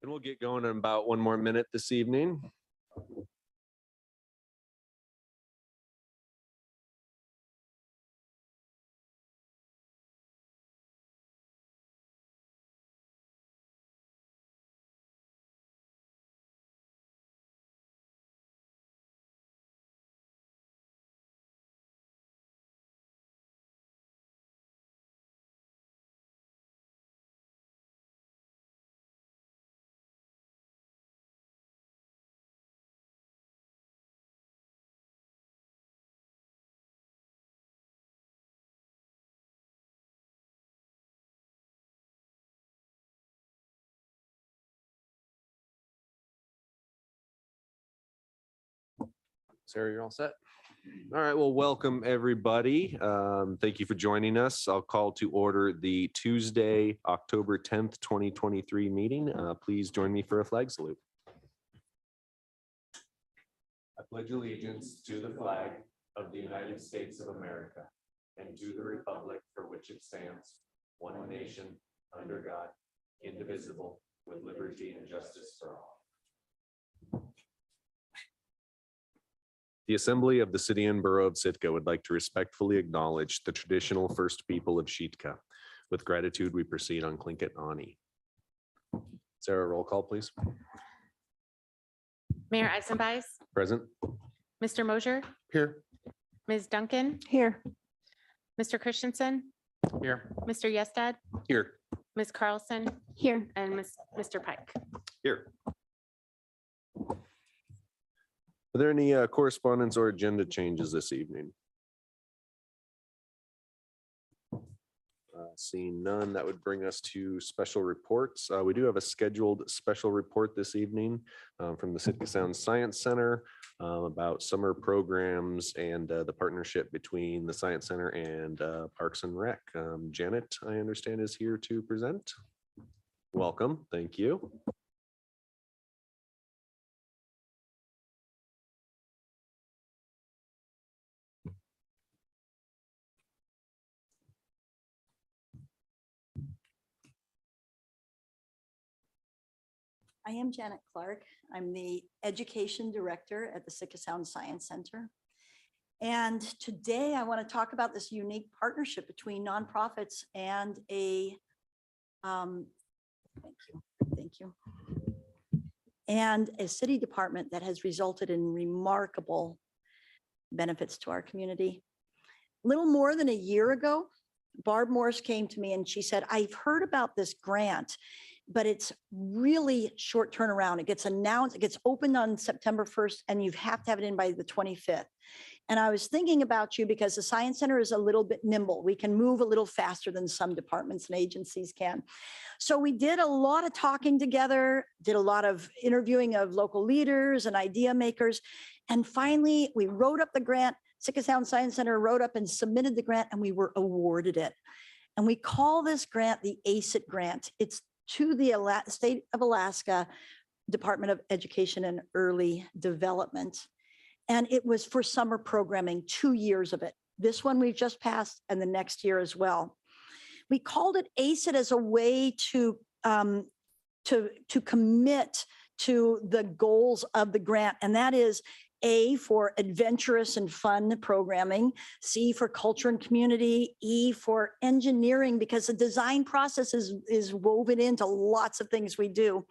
And we'll get going in about 1 more minute this evening. Sarah, you're all set? All right, well, welcome everybody. Thank you for joining us. I'll call to order the Tuesday, October 10th, 2023 meeting. Please join me for a flag salute. I pledge allegiance to the flag of the United States of America and to the republic for which it stands, one nation, under God, indivisible, with liberty and justice for all. The Assembly of the City and Borough of Sitka would like to respectfully acknowledge the traditional first people of Sitka. With gratitude, we proceed on Tlingit Ani. Sarah, roll call, please. Mayor Eisenbeis, Present. Mr. Mosier, Here. Ms. Duncan, Here. Mr. Christensen, Here. Mr. Yestad, Here. Ms. Carlson, Here. and Mr. Pike. Here. Are there any correspondence or agenda changes this evening? Seeing none, that would bring us to special reports. We do have a scheduled special report this evening from the Sitka Sound Science Center about summer programs and the partnership between the Science Center and Parks and Rec. Janet, I understand, is here to present. Welcome. Thank you. I am Janet Clark. I'm the Education Director at the Sitka Sound Science Center. And today I want to talk about this unique partnership between nonprofits and thank you, and a city department that has resulted in remarkable benefits to our community. Little more than a year ago, Barb Morris came to me and she said, I've heard about this grant, but it's really short turnaround. It gets announced, it gets opened on September 1st, and you have to have it in by the 25th. And I was thinking about you because the Science Center is a little bit nimble. We can move a little faster than some departments and agencies can. So we did a lot of talking together, did a lot of interviewing of local leaders and idea makers. And finally, we wrote up the grant. Sitka Sound Science Center wrote up and submitted the grant, and we were awarded it. And we call this grant the ACET grant. It's to the State of Alaska Department of Education and Early Development. And it was for summer programming, 2 years of it. This one we've just passed, and the next year as well. We called it ACET as a way to commit to the goals of the grant, and that is A, for adventurous and fun programming, C, for culture and community, E, for engineering, because the design process is woven into lots of things we do.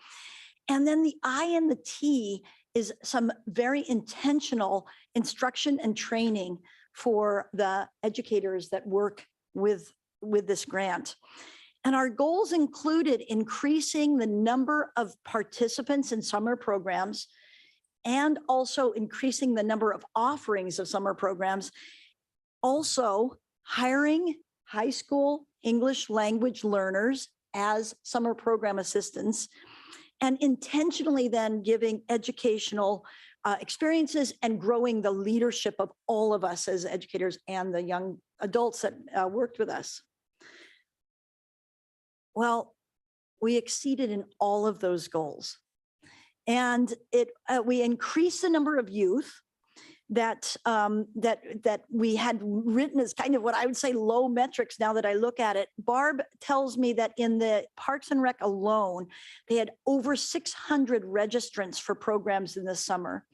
And then the I and the T is some very intentional instruction and training for the educators that work with this grant. And our goals included increasing the number of participants in summer programs, and also increasing the number of offerings of summer programs. Also hiring high school English language learners as summer program assistants, and intentionally then giving educational experiences and growing the leadership of all of us as educators and the young adults that worked with us. Well, we exceeded in all of those goals. And we increased the number of youth. that we had written as kind of what I would say low metrics now that I look at it. Barb tells me that in the Parks and Rec alone, they had over 600 registrants for programs in the summer.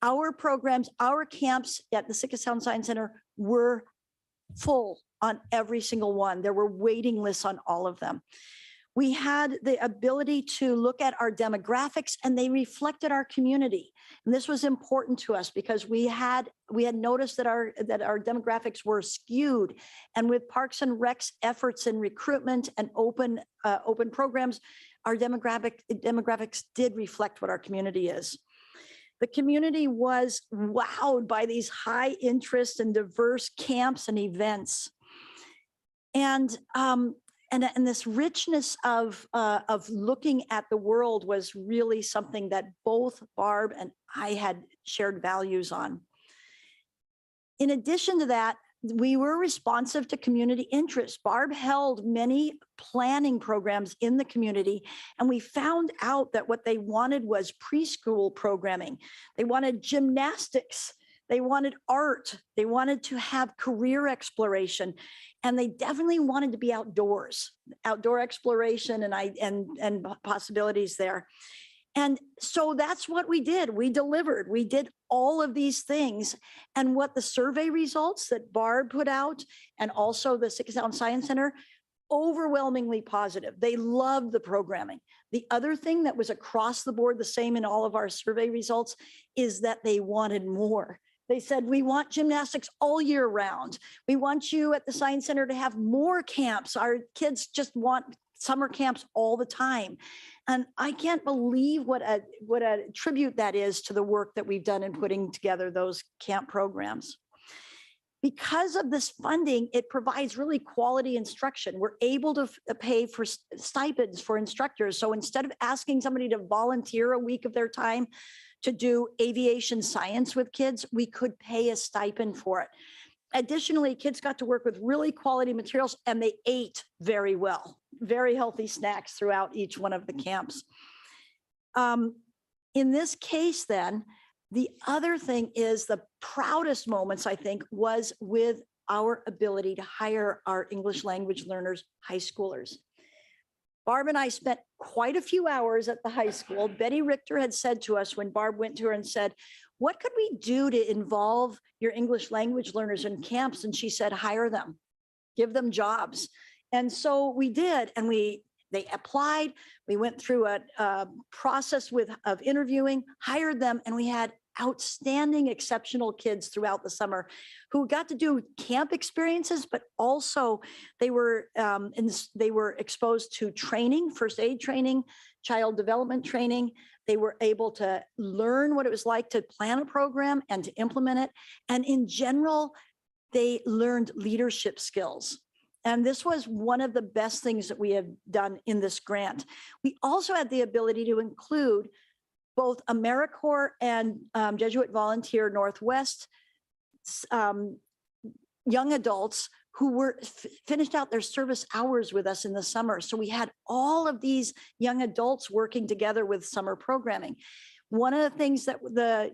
Our programs, our camps at the Sitka Sound Science Center were full on every single one. There were waiting lists on all of them. We had the ability to look at our demographics, and they reflected our community. And this was important to us because we had noticed that our demographics were skewed. And with Parks and Rec's efforts in recruitment and open programs, our demographics did reflect what our community is. The community was wowed by these high interest and diverse camps and events. And this richness of looking at the world was really something that both Barb and I had shared values on. In addition to that, we were responsive to community interests. Barb held many planning programs in the community, and we found out that what they wanted was preschool programming. They wanted gymnastics. They wanted art. They wanted to have career exploration, and they definitely wanted to be outdoors, outdoor exploration and possibilities there. And so that's what we did. We delivered. We did all of these things. And what the survey results that Barb put out, and also the Sitka Sound Science Center, overwhelmingly positive. They loved the programming. The other thing that was across the board the same in all of our survey results is that they wanted more. They said, we want gymnastics all year round. We want you at the Science Center to have more camps. Our kids just want summer camps all the time. And I can't believe what a tribute that is to the work that we've done in putting together those camp programs. Because of this funding, it provides really quality instruction. We're able to pay for stipends for instructors. So instead of asking somebody to volunteer a week of their time to do aviation science with kids, we could pay a stipend for it. Additionally, kids got to work with really quality materials, and they ate very well, very healthy snacks throughout each one of the camps. In this case then, the other thing is the proudest moments, I think, was with our ability to hire our English language learners, high schoolers. Barb and I spent quite a few hours at the high school. Betty Richter had said to us when Barb went to her and said, what could we do to involve your English language learners in camps? And she said, hire them, give them jobs. And so we did, and they applied. We went through a process of interviewing, hired them, and we had outstanding, exceptional kids throughout the summer who got to do camp experiences, but also they were exposed to training, first aid training, child development training. They were able to learn what it was like to plan a program and to implement it. And in general, they learned leadership skills. And this was one of the best things that we have done in this grant. We also had the ability to include both AmeriCorps and Jesuit Volunteer Northwest young adults who were finished out their service hours with us in the summer. So we had all of these young adults working together with summer programming. One of the things that the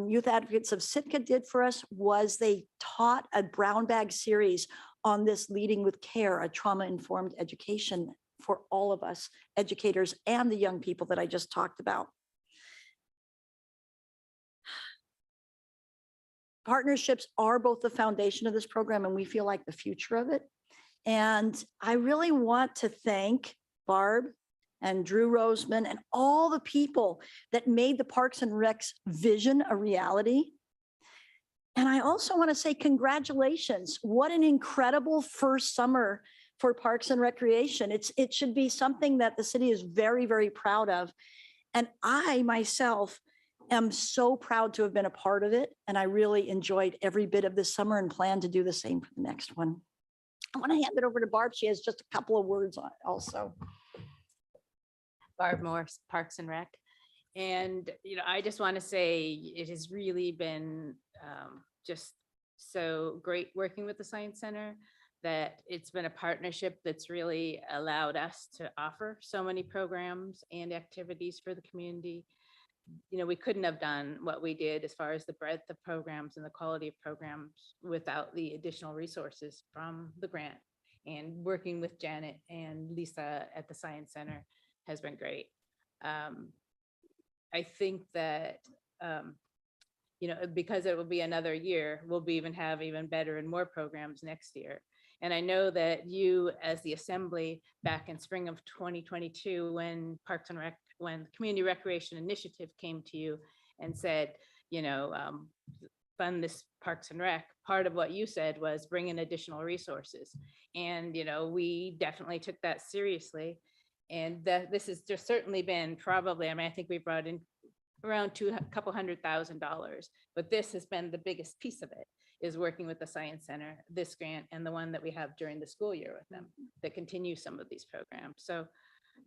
Youth Advocates of Sitka did for us was they taught a brown bag series on this Leading with Care, a trauma-informed education for all of us educators and the young people that I just talked about. Partnerships are both the foundation of this program, and we feel like the future of it. And I really want to thank Barb and Drew Roseman and all the people that made the Parks and Rec's vision a reality. And I also want to say congratulations. What an incredible first summer for Parks and Recreation. It should be something that the city is very, very proud of. And I myself am so proud to have been a part of it. And I really enjoyed every bit of this summer and plan to do the same for the next one. I want to hand it over to Barb. She has just a couple of words on it also. Barb Morse, Parks and Rec. And, I just want to say it has really been just so great working with the Science Center, that it's been a partnership that's really allowed us to offer so many programs and activities for the community, we couldn't have done what we did as far as the breadth of programs and the quality of programs without the additional resources from the grant. And working with Janet and Lisa at the Science Center has been great. I think that, because it will be another year, we'll even have even better and more programs next year. And I know that you, as the Assembly, back in spring of 2022, when Parks and Rec, when the Community Recreation Initiative came to you and said, fund this Parks and Rec, part of what you said was bring in additional resources. And, we definitely took that seriously. And this has just certainly been probably, I think we brought in around $200,000, but this has been the biggest piece of it, is working with the Science Center, this grant, and the one that we have during the school year with them that continue some of these programs. So,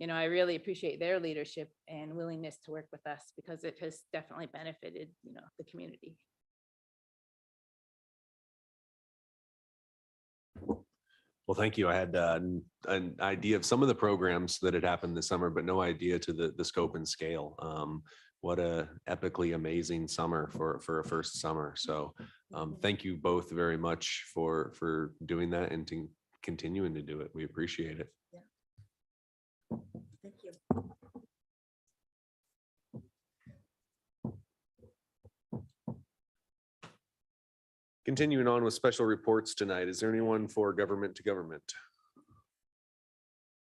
I really appreciate their leadership and willingness to work with us, because it has definitely benefited, the community. Well, thank you. I had an idea of some of the programs that had happened this summer, but no idea to the scope and scale. What a epically amazing summer for a first summer. So thank you both very much for doing that and to continuing to do it. We appreciate it. Yeah. Thank you. Continuing on with special reports tonight, is there anyone for government to government?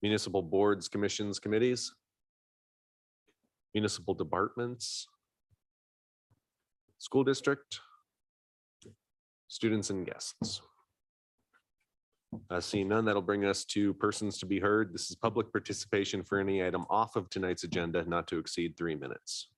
Municipal boards, commissions, committees? Municipal departments? School district? Students and guests? Seeing none, that'll bring us to persons to be heard. This is public participation for any item off of tonight's agenda, not to exceed 3 minutes.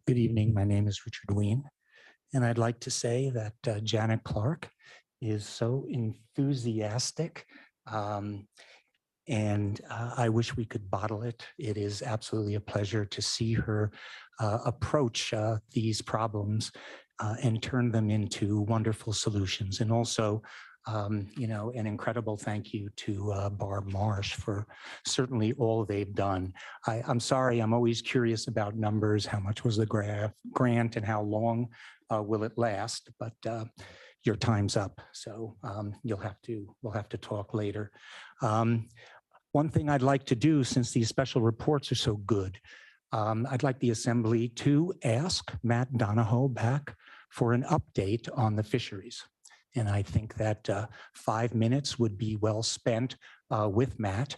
Good evening. My name is Richard Ween, and I'd like to say that Janet Clark is so enthusiastic, and I wish we could bottle it. It is absolutely a pleasure to see her approach these problems and turn them into wonderful solutions. And also, an incredible thank you to Barb Marsh for certainly all they've done. I'm sorry, I'm always curious about numbers. How much was the grant and how long will it last? But your time's up, so we'll have to talk later. One thing I'd like to do, since these special reports are so good, I'd like the Assembly to ask Matt Donahoe back for an update on the fisheries. And I think that 5 minutes would be well spent with Matt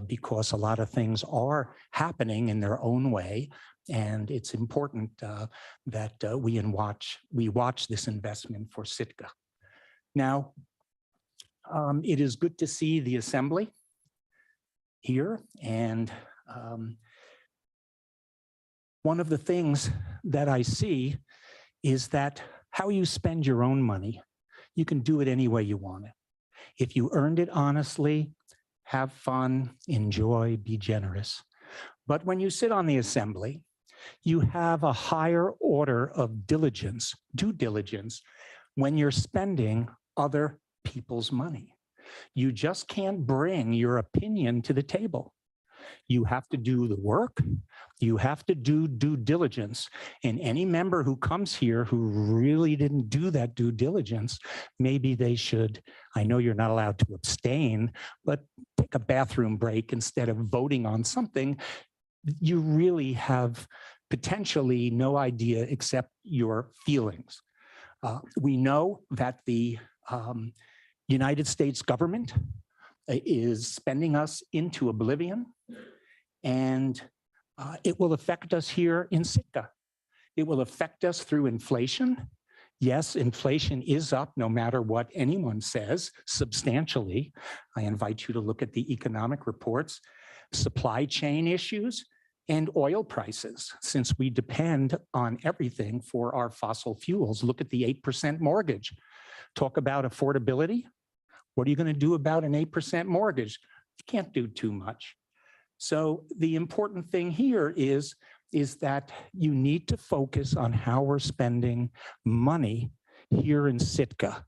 because a lot of things are happening in their own way. And it's important that we watch this investment for Sitka. Now, it is good to see the Assembly here. And one of the things that I see is that how you spend your own money, you can do it any way you want it. If you earned it honestly, have fun, enjoy, be generous. But when you sit on the Assembly, you have a higher order of diligence, due diligence, when you're spending other people's money. You just can't bring your opinion to the table. You have to do the work. You have to do due diligence. And any member who comes here who really didn't do that due diligence, maybe they should, I know you're not allowed to abstain, but take a bathroom break instead of voting on something you really have potentially no idea except your feelings. We know that the United States government is spending us into oblivion, and it will affect us here in Sitka. It will affect us through inflation. Yes, inflation is up no matter what anyone says, substantially. I invite you to look at the economic reports, supply chain issues, and oil prices, since we depend on everything for our fossil fuels. Look at the 8% mortgage. Talk about affordability. What are you going to do about an 8% mortgage? You can't do too much. So the important thing here is is that you need to focus on how we're spending money here in Sitka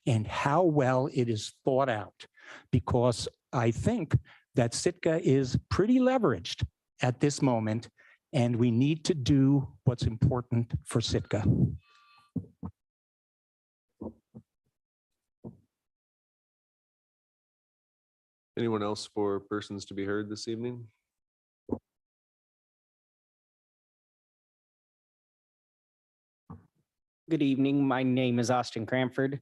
and how well it is thought out. Because I think that Sitka is pretty leveraged at this moment, and we need to do what's important for Sitka. Anyone else for persons to be heard this evening? Good evening. My name is Austin Cranford,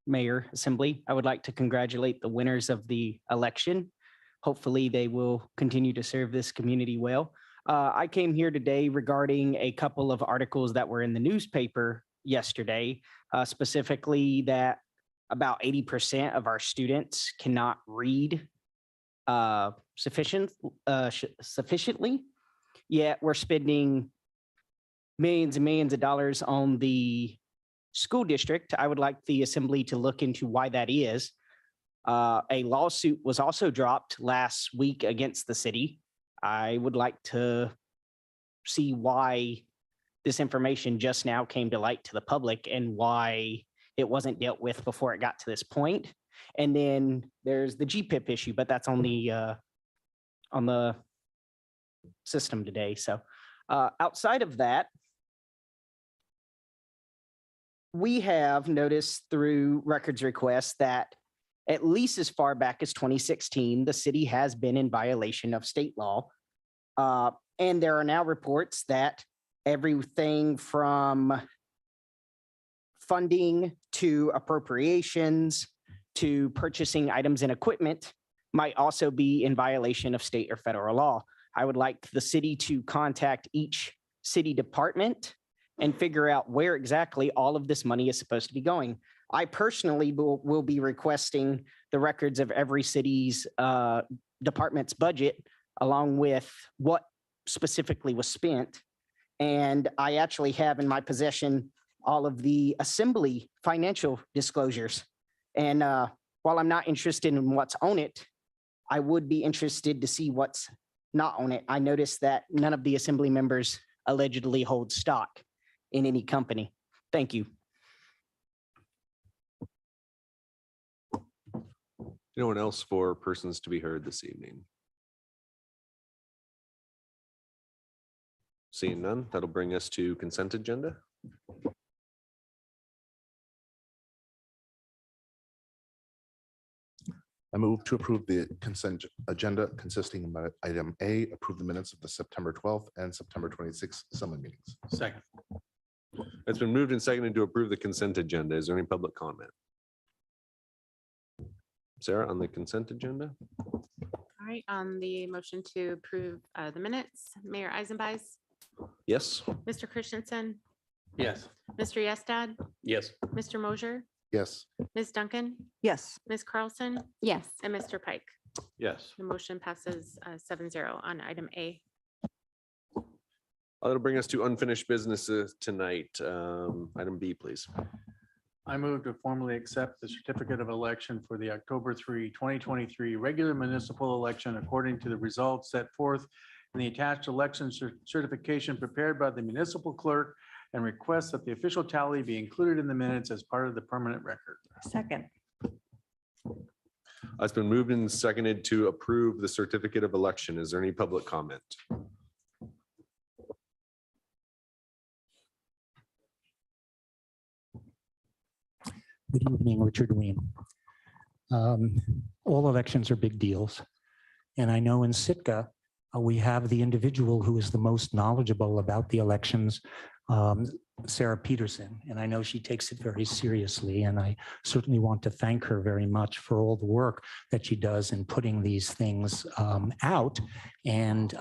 Mayor Assembly. I would like to congratulate the winners of the election. Hopefully, they will continue to serve this community well. I came here today regarding a couple of articles that were in the newspaper yesterday, specifically that about 80% of our students cannot read sufficiently, yet we're spending millions and millions of dollars on the school district. I would like the assembly to look into why that is. A lawsuit was also dropped last week against the city. I would like to see why this information just now came to light to the public and why it wasn't dealt with before it got to this point. And then there's the GPIP issue, but that's on the system today. So outside of that, we have noticed through records requests that at least as far back as 2016, the city has been in violation of state law. And there are now reports that everything from funding to appropriations to purchasing items and equipment might also be in violation of state or federal law. I would like the city to contact each city department and figure out where exactly all of this money is supposed to be going. I personally will be requesting the records of every city's department's budget, along with what specifically was spent. And I actually have in my possession all of the assembly financial disclosures. And while I'm not interested in what's on it, I would be interested to see what's not on it. I noticed that none of the assembly members allegedly hold stock in any company. Thank you. Anyone else for persons to be heard this evening? Seeing none, that'll bring us to consent agenda. I move to approve the consent agenda consisting of item A, approve the minutes of the September 12th and September 26th summer meetings. Second. It's been moved and seconded to approve the consent agenda. Is there any public comment? Sarah, on the consent agenda? All right, on the motion to approve the minutes, Mayor Eisenbeiß, Yes. Mr. Christensen, Yes. Mr. Yestad, Yes. Mr. Mosier, Yes. Ms. Duncan, Yes. Ms. Carlson, Yes. and Mr. Pike. Yes. The motion passes 7-0 on item A. That'll bring us to unfinished businesses tonight. Item B, please. I move to formally accept the certificate of election for the October 3, 2023 regular municipal election according to the results set forth in the attached election certification prepared by the municipal clerk, and request that the official tally be included in the minutes as part of the permanent record. Second. It's been moved and seconded to approve the certificate of election. Is there any public comment? Good evening, Richard Weem. All elections are big deals. And I know in Sitka, we have the individual who is the most knowledgeable about the elections, Sarah Peterson. And I know she takes it very seriously. And I certainly want to thank her very much for all the work that she does in putting these things out and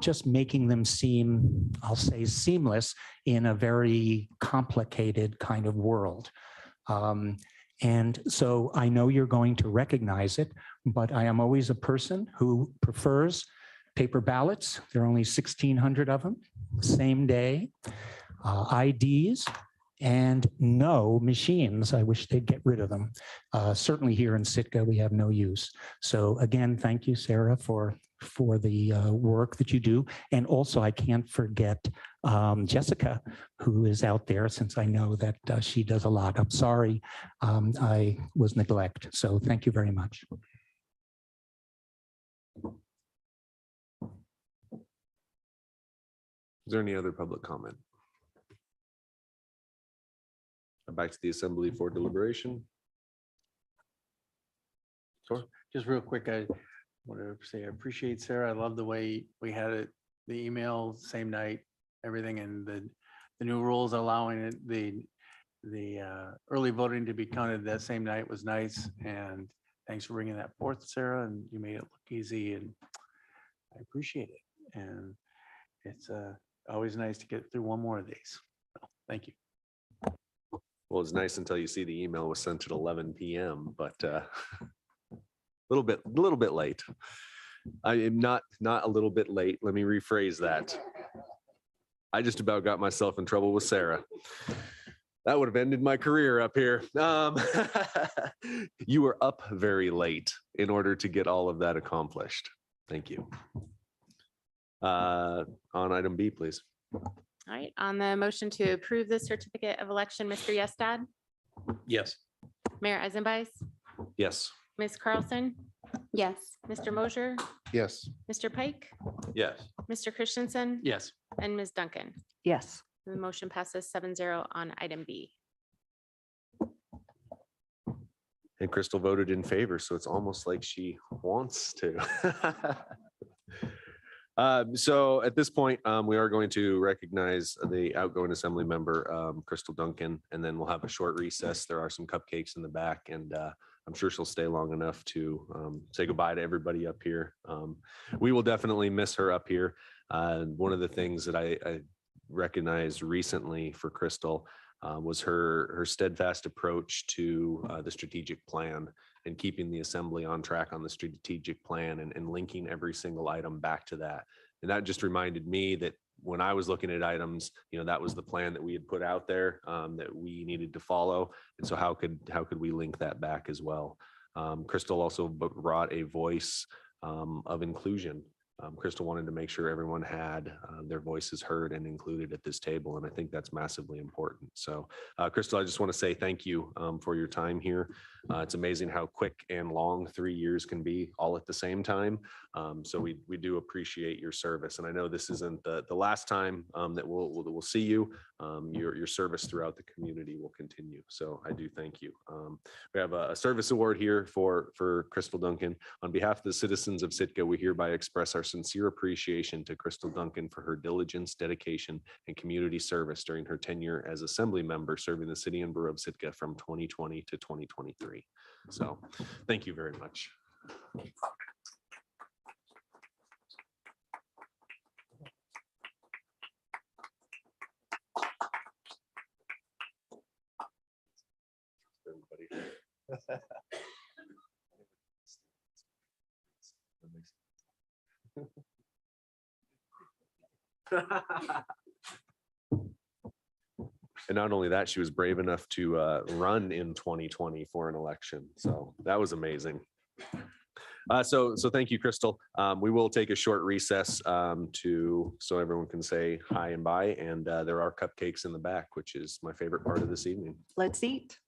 just making them seem, I'll say, seamless in a very complicated kind of world. And so I know you're going to recognize it, but I am always a person who prefers paper ballots. There are only 1,600 of them, same day, IDs, and no machines. I wish they'd get rid of them. Certainly here in Sitka, we have no use. So again, thank you, Sarah, for the work that you do. And also, I can't forget Jessica, who is out there, since I know that she does a lot. I'm sorry I was neglect. So thank you very much. Is there any other public comment? Back to the assembly for deliberation. Just real quick, I want to say I appreciate Sarah. I love the way we had it, the email same night, everything, and the new rules allowing it, the early voting to be counted that same night was nice. And thanks for bringing that forth, Sarah, and you made it look easy, and I appreciate it. And it's always nice to get through one more of these. So, thank you. Well, it's nice until you see the email was sent at 11 PM, but a little bit late. I am not a little bit late. Let me rephrase that. I just about got myself in trouble with Sarah. That would have ended my career up here. You were up very late in order to get all of that accomplished. Thank you. On item B, please. All right, on the motion to approve the certificate of election, Mr. Yestad, Yes. Mayor Eisenbais, Yes. Ms. Carlson, Yes. Mr. Mosher, Yes. Mr. Pike, Yes. Mr. Christensen, Yes. and Ms. Duncan. Yes. The motion passes 7-0 on item B. And Crystal voted in favor, so it's almost like she wants to. So at this point, we are going to recognize the outgoing assembly member, Crystal Duncan, and then we'll have a short recess. There are some cupcakes in the back, and I'm sure she'll stay long enough to say goodbye to everybody up here. We will definitely miss her up here. One of the things that I recognized recently for Crystal was her steadfast approach to the strategic plan and keeping the assembly on track on the strategic plan and linking every single item back to that. And that just reminded me that when I was looking at items, that was the plan that we had put out there that we needed to follow. And so how could we link that back as well? Crystal also brought a voice of inclusion. Crystal wanted to make sure everyone had their voices heard and included at this table. And I think that's massively important. So Crystal, I just want to say thank you for your time here. It's amazing how quick and long 3 years can be all at the same time. So we do appreciate your service. And I know this isn't the last time that we'll see you. Your service throughout the community will continue. So I do thank you. We have a service award here for Crystal Duncan. On behalf of the citizens of Sitka, we hereby express our sincere appreciation to Crystal Duncan for her diligence, dedication, and community service during her tenure as Assembly member serving the city and borough of Sitka from 2020 to 2023. So thank you very much. And not only that, she was brave enough to run in 2020 for an election. So that was amazing. So thank you, Crystal. We will take a short recess so everyone can say hi and bye. And there are cupcakes in the back, which is my favorite part of this evening. Let's eat.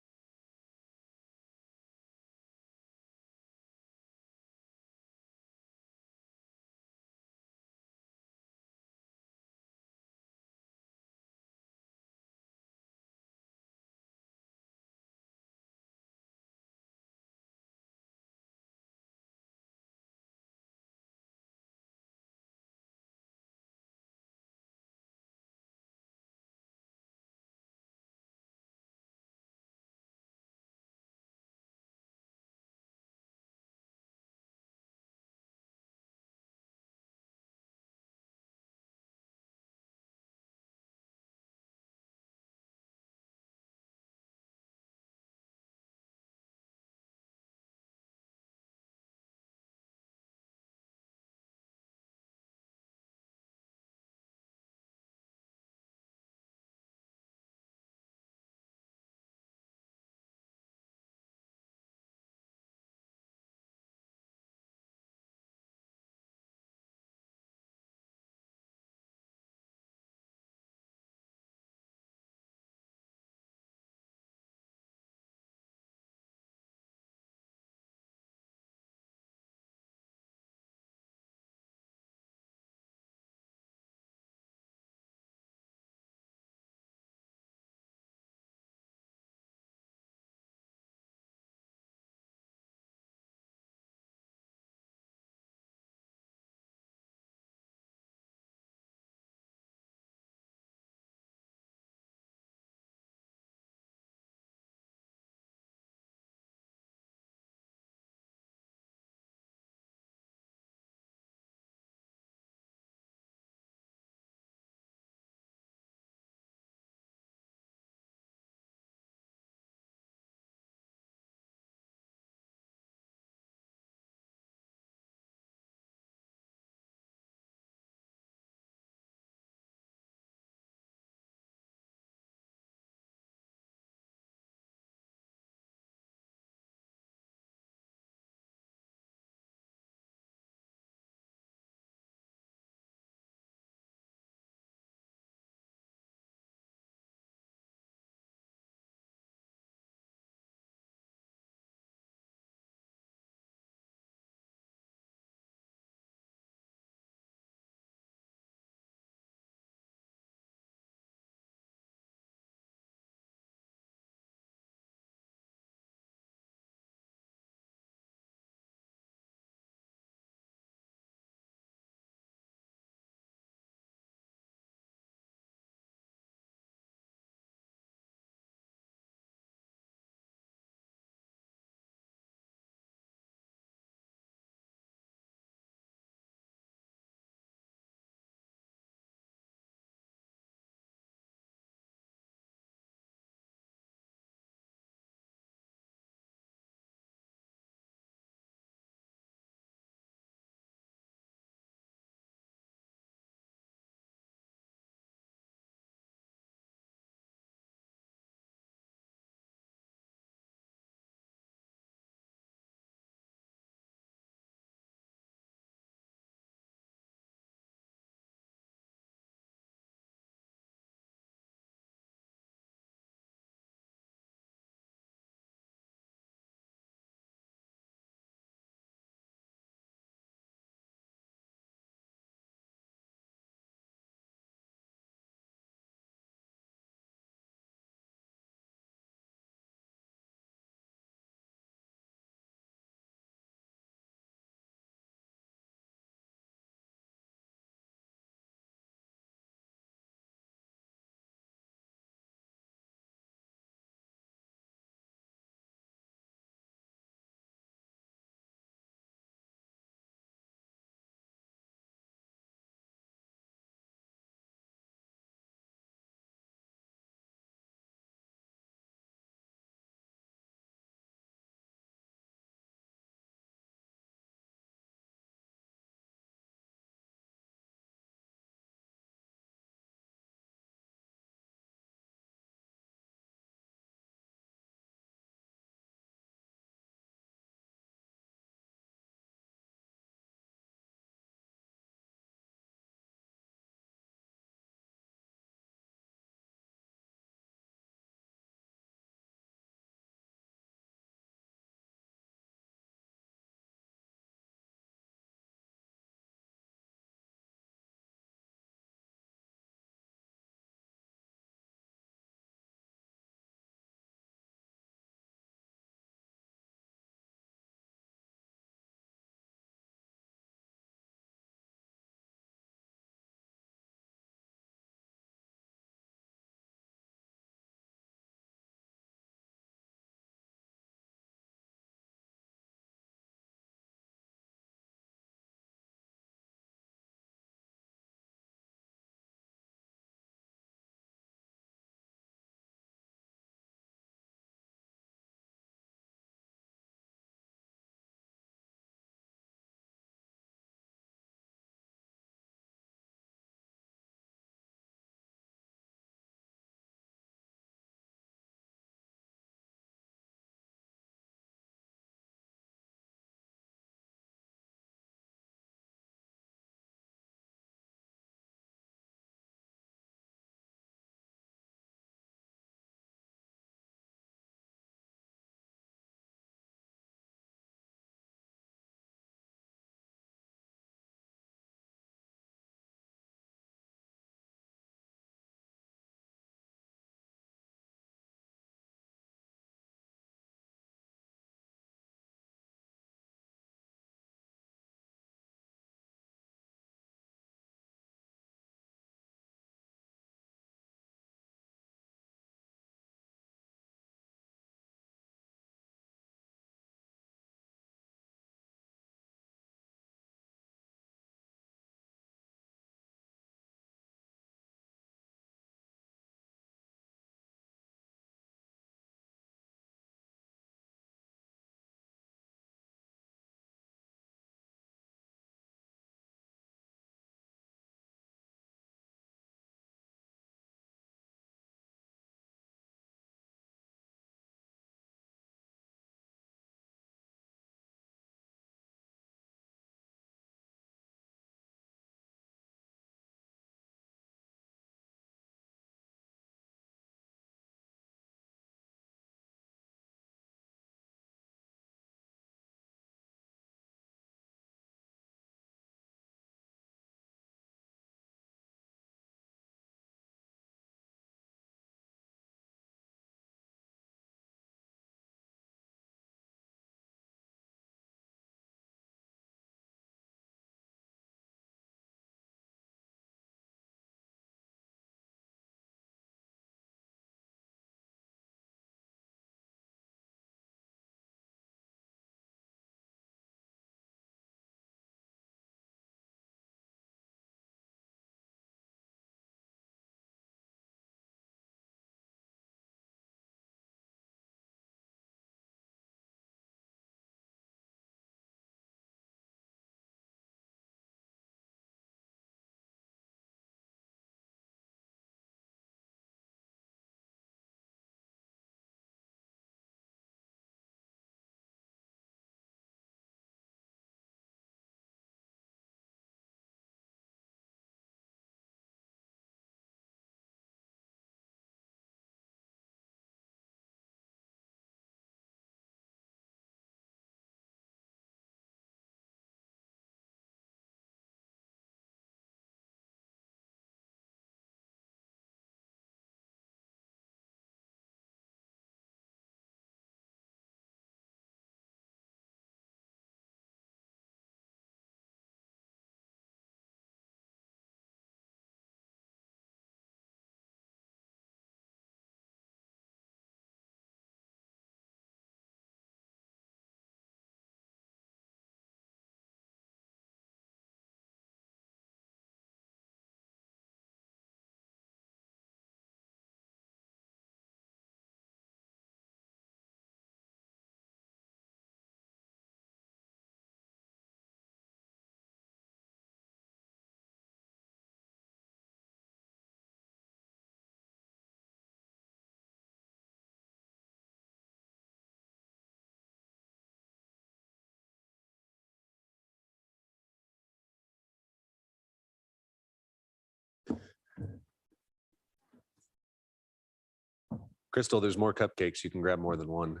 Crystal, there's more cupcakes. You can grab more than one.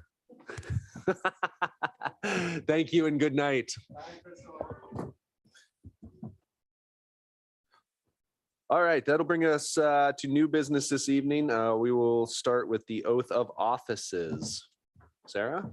Thank you and good night. All right, that'll bring us to new business this evening. We will start with the oath of offices. Sarah?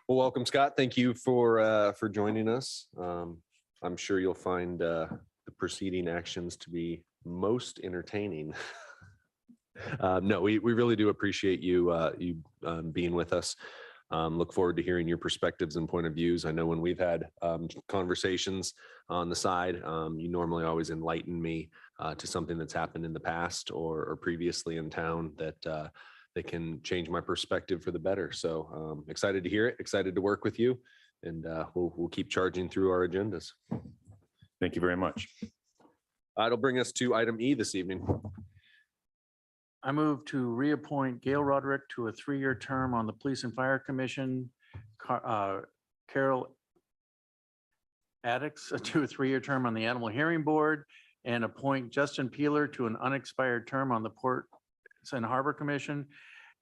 Well, welcome, Scott. Thank you for joining us. I'm sure you'll find the preceding actions to be most entertaining. No, we really do appreciate you being with us. Look forward to hearing your perspectives and point of views. I know when we've had conversations on the side, you normally always enlighten me to something that's happened in the past or previously in town that can change my perspective for the better. So excited to hear it, excited to work with you, and we'll keep charging through our agendas. Thank you very much. It'll bring us to item E this evening. I move to reappoint Gail Roderick to a 3-year term on the Police and Fire Commission, Carol Addicts to a 3-year term on the Animal Hearing Board, and appoint Justin Peeler to an unexpired term on the Port and Harbor Commission,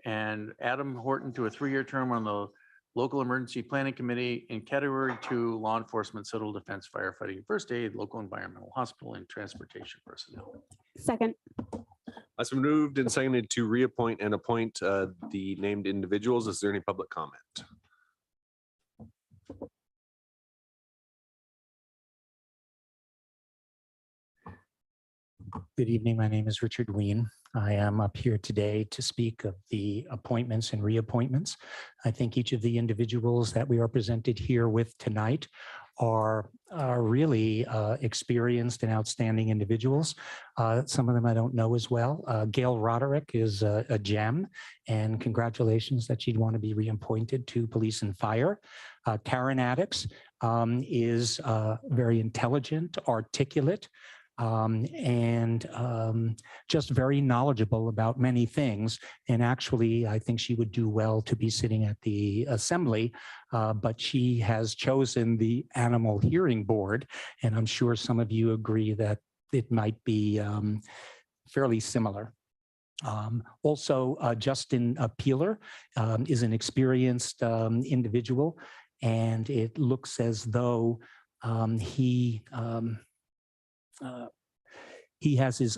and Adam Horton to a 3-year term on the Local Emergency Planning Committee in Category 2 Law Enforcement, Civil Defense, Firefighting, First Aid, Local Environmental Hospital, and Transportation Personnel. Second. It's been moved and seconded to reappoint and appoint the named individuals. Is there any public comment? Good evening. My name is Richard Ween. I am up here today to speak of the appointments and reappointments. I think each of the individuals that we are presented here with tonight are really experienced and outstanding individuals. Some of them I don't know as well. Gail Roderick is a gem, and congratulations that she'd want to be reappointed to Police and Fire. Karen Addicts is very intelligent, articulate, and just very knowledgeable about many things. And actually, I think she would do well to be sitting at the assembly, but she has chosen the Animal Hearing Board. And I'm sure some of you agree that it might be fairly similar. Also, Justin Peeler is an experienced individual, and it looks as though he has his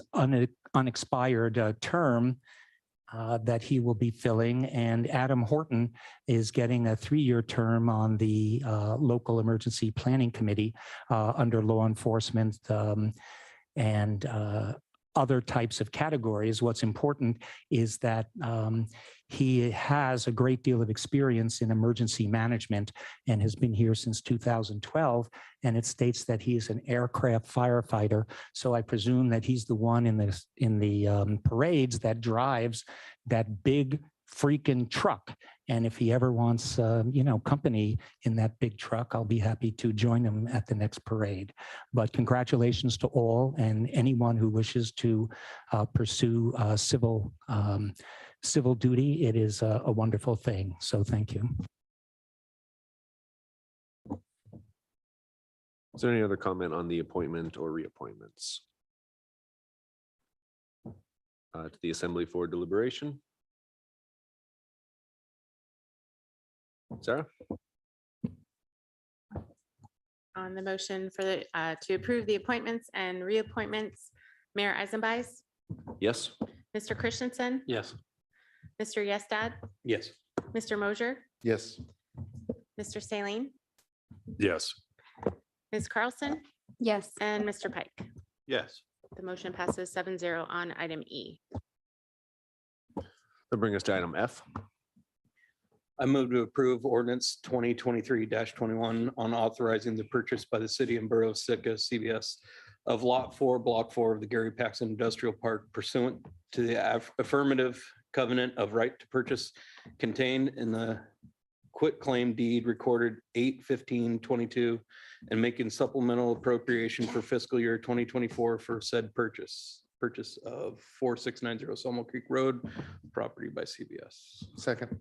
unexpired term that he will be filling, and Adam Horton is getting a 3-year term on the Local Emergency Planning Committee under law enforcement and other types of categories. What's important is that he has a great deal of experience in emergency management and has been here since 2012. And it states that he is an aircraft firefighter. So I presume that he's the one in the parades that drives that big freaking truck. And if he ever wants, company in that big truck, I'll be happy to join him at the next parade. But congratulations to all and anyone who wishes to pursue civil duty. It is a wonderful thing. So thank you. Is there any other comment on the appointment or reappointments? To the assembly for deliberation? Sarah? On the motion for the, to approve the appointments and reappointments, Mayor Eisenbais, Yes? Mr. Christensen, Yes. Mr. Yestad, Yes. Mr. Mosher, Yes. Mr. Saline, Yes. Ms. Carlson, Yes. and Mr. Pike. Yes. The motion passes 7-0 on item E. That'll bring us to item F. I move to approve ordinance 2023-21 on authorizing the purchase by the city and borough of Sitka, CBS, of Lot 4, Block 4 of the Gary Paxton Industrial Park pursuant to the affirmative covenant of right to purchase contained in the quitclaim deed recorded 8/15/22 and making supplemental appropriation for fiscal year 2024 for said purchase of 4690 Salmo Creek Road, property by CBS. Second.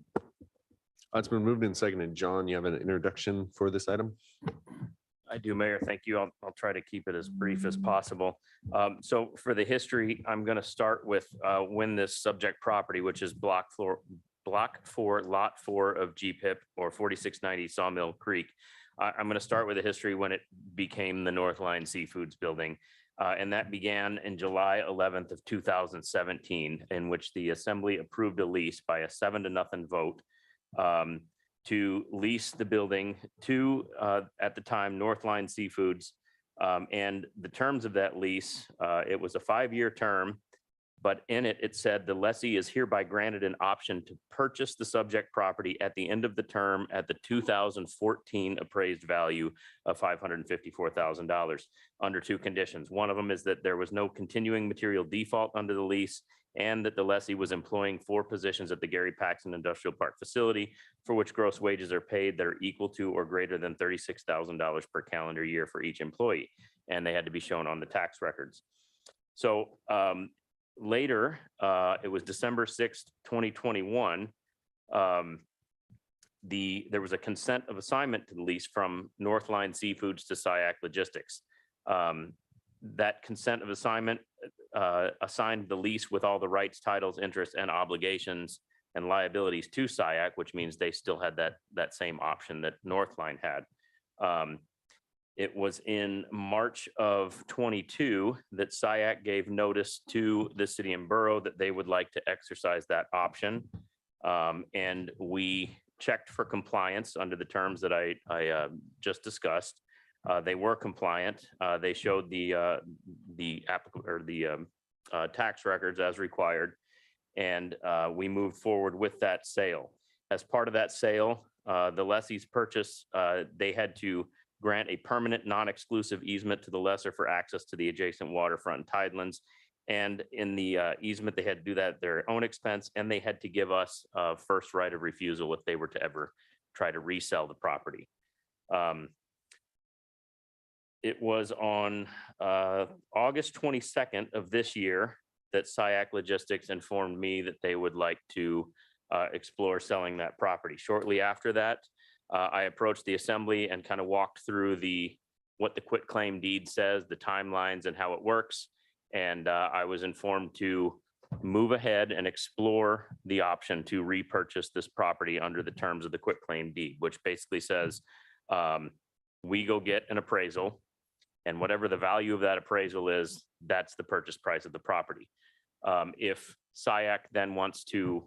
It's been moved and seconded. John, you have an introduction for this item? I do, Mayor. Thank you. I'll try to keep it as brief as possible. So for the history, I'm going to start with when this subject property, which is Block 4, Lot 4 of GPIP or 4690 Sawmill Creek. I'm going to start with the history when it became the Northline Seafoods building. And that began in July 11th of 2017, in which the assembly approved a lease by a 7-0 vote to lease the building to, at the time, Northline Seafoods. And the terms of that lease, it was a 5-year term, but in it, it said the lessee is hereby granted an option to purchase the subject property at the end of the term at the 2014 appraised value of $554,000 under 2 conditions. One of them is that there was no continuing material default under the lease and that the lessee was employing 4 positions at the Gary Paxton Industrial Park facility for which gross wages are paid that are equal to or greater than $36,000 per calendar year for each employee. And they had to be shown on the tax records. So later, it was December 6th, 2021. There was a consent of assignment to the lease from Northline Seafoods to SIAC Logistics. That consent of assignment assigned the lease with all the rights, titles, interests, and obligations and liabilities to SIAC, which means they still had that same option that Northline had. It was in March of 22 that SIAC gave notice to the city and borough that they would like to exercise that option. And we checked for compliance under the terms that I just discussed. They were compliant. They showed the tax records as required. And we moved forward with that sale. As part of that sale, the lessee's purchase, they had to grant a permanent non-exclusive easement to the lessor for access to the adjacent waterfront and tidelands. And in the easement, they had to do that at their own expense, and they had to give us a first right of refusal if they were to ever try to resell the property. It was on August 22nd of this year that SIAC Logistics informed me that they would like to explore selling that property. Shortly after that, I approached the assembly and kind of walked through what the quitclaim deed says, the timelines and how it works. And I was informed to move ahead and explore the option to repurchase this property under the terms of the quitclaim deed, which basically says we go get an appraisal, and whatever the value of that appraisal is, that's the purchase price of the property. If SIAC then wants to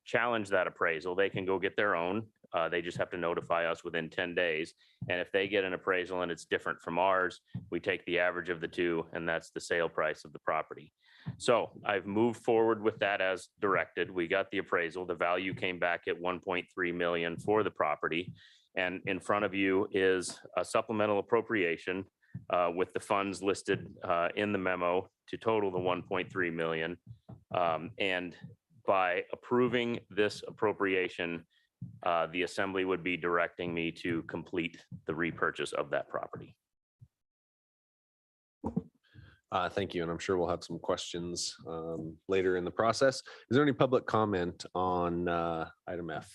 challenge that appraisal, they can go get their own. They just have to notify us within 10 days. And if they get an appraisal and it's different from ours, we take the average of the two, and that's the sale price of the property. So I've moved forward with that as directed. We got the appraisal. The value came back at 1.3 million for the property. And in front of you is a supplemental appropriation with the funds listed in the memo to total the 1.3 million. And by approving this appropriation, the assembly would be directing me to complete the repurchase of that property. Thank you, and I'm sure we'll have some questions later in the process. Is there any public comment on item F?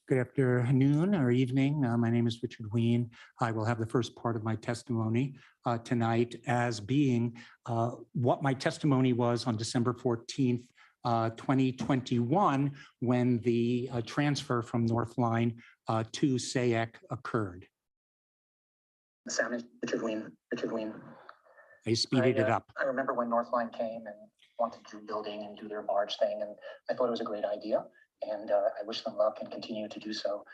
Good afternoon or evening. My name is Richard Ween. I will have the first part of my testimony tonight as being what my testimony was on December 14th, 2021, when the transfer from Northline to SAEC occurred. Sam is Richard Ween. I speeded it up. I remember when Northline came and wanted to do building and do their barge thing, and I thought it was a great idea. And I wish them luck and continue to do so.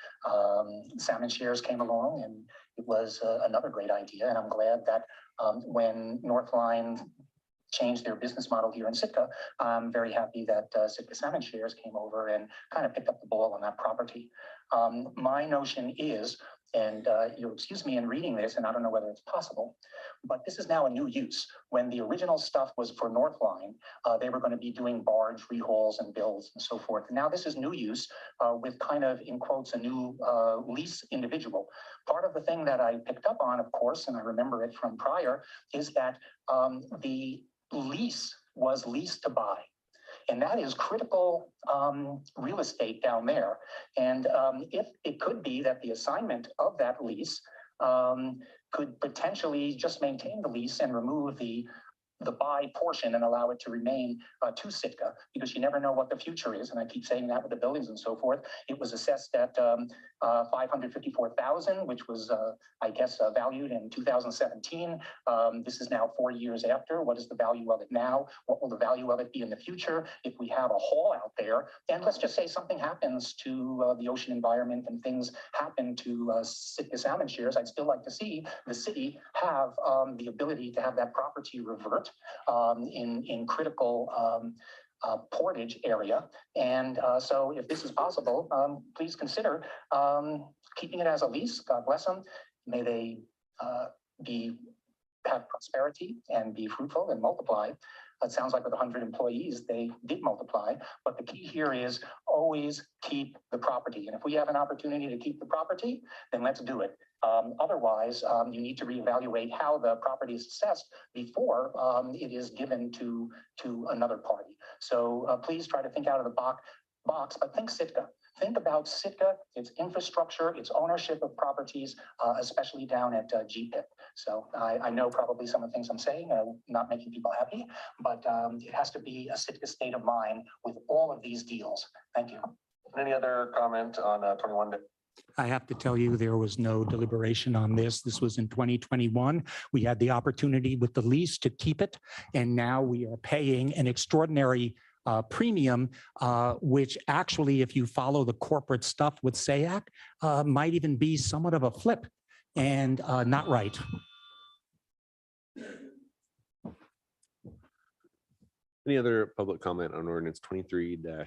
Salmon Shares came along, and it was another great idea. And I'm glad that when Northline changed their business model here in Sitka, I'm very happy that Sitka Salmon Shares came over and kind of picked up the ball on that property. My notion is, and you'll excuse me in reading this, and I don't know whether it's possible, but this is now a new use. When the original stuff was for Northline, they were going to be doing barge rehauls and builds and so forth. And now this is new use with kind of, in quotes, a new lease individual. Part of the thing that I picked up on, of course, and I remember it from prior, is that the lease was leased to buy. And that is critical real estate down there. And if it could be that the assignment of that lease could potentially just maintain the lease and remove the buy portion and allow it to remain to Sitka, because you never know what the future is. And I keep saying that with the buildings and so forth. It was assessed at $554,000, which was, I guess, valued in 2017. This is now 4 years after. What is the value of it now? What will the value of it be in the future if we have a haul out there? And let's just say something happens to the ocean environment and things happen to Sitka Salmon Shares. I'd still like to see the city have the ability to have that property revert in critical portage area. And so if this is possible, please consider keeping it as a lease. God bless them. May they have prosperity and be fruitful and multiply. It sounds like with 100 employees, they did multiply. But the key here is always keep the property. And if we have an opportunity to keep the property, then let's do it. Otherwise, you need to reevaluate how the property is assessed before it is given to another party. So please try to think out of the box, but think Sitka. Think about Sitka, its infrastructure, its ownership of properties, especially down at GPIP. So I know probably some of the things I'm saying are not making people happy, but it has to be a Sitka state of mind with all of these deals. Thank you. Any other comment on 21? I have to tell you, there was no deliberation on this. This was in 2021. We had the opportunity with the lease to keep it, and now we are paying an extraordinary premium, which actually, if you follow the corporate stuff with SAEC, might even be somewhat of a flip and not right. Any other public comment on ordinance 23-21?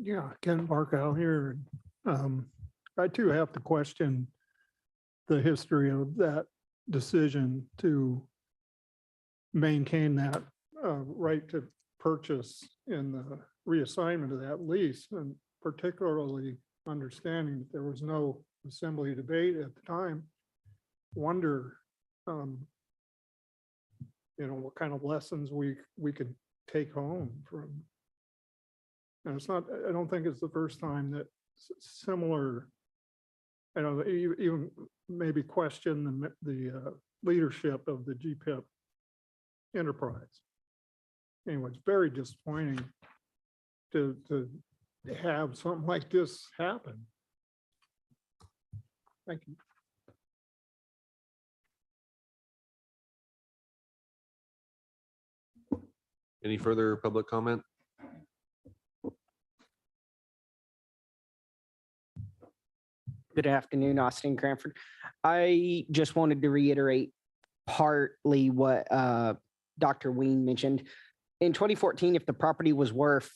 Yeah, Ken Barkow here. I too have to question the history of that decision to maintain that right to purchase in the reassignment of that lease, and particularly understanding that there was no assembly debate at the time. Wonder, what kind of lessons we could take home from. And it's not, I don't think it's the first time that similar, I don't know, even maybe question the leadership of the GPIP enterprise. Anyway, it's very disappointing to have something like this happen. Thank you. Any further public comment? Good afternoon, Austin Cranford. I just wanted to reiterate partly what Dr. Ween mentioned. in 2014, if the property was worth,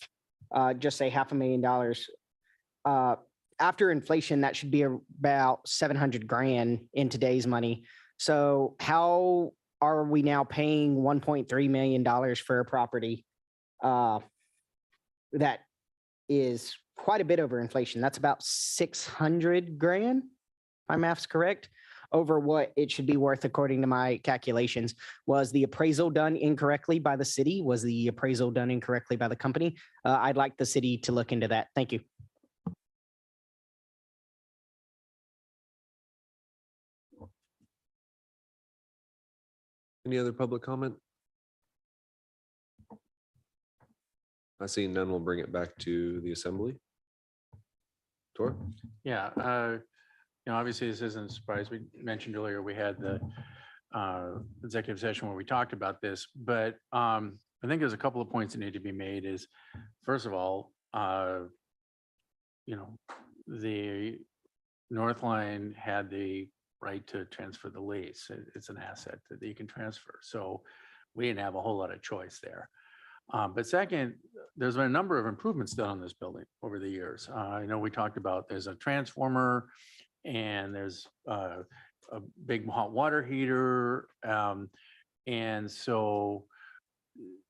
just say $500,000, after inflation, that should be about 700 grand in today's money. So how are we now paying $1.3 million for a property that is quite a bit over inflation? That's about 600 grand, my math's correct, over what it should be worth according to my calculations. Was the appraisal done incorrectly by the city? Was the appraisal done incorrectly by the company? I'd like the city to look into that. Thank you. Any other public comment? I see none. We'll bring it back to the assembly. Tor? Yeah, obviously this isn't a surprise. We mentioned earlier, we had the executive session where we talked about this, but I think there's a couple of points that need to be made is, first of all, the North Line had the right to transfer the lease. It's an asset that you can transfer. So we didn't have a whole lot of choice there. But second, there's been a number of improvements done on this building over the years. I know we talked about there's a transformer and there's a big hot water heater. And so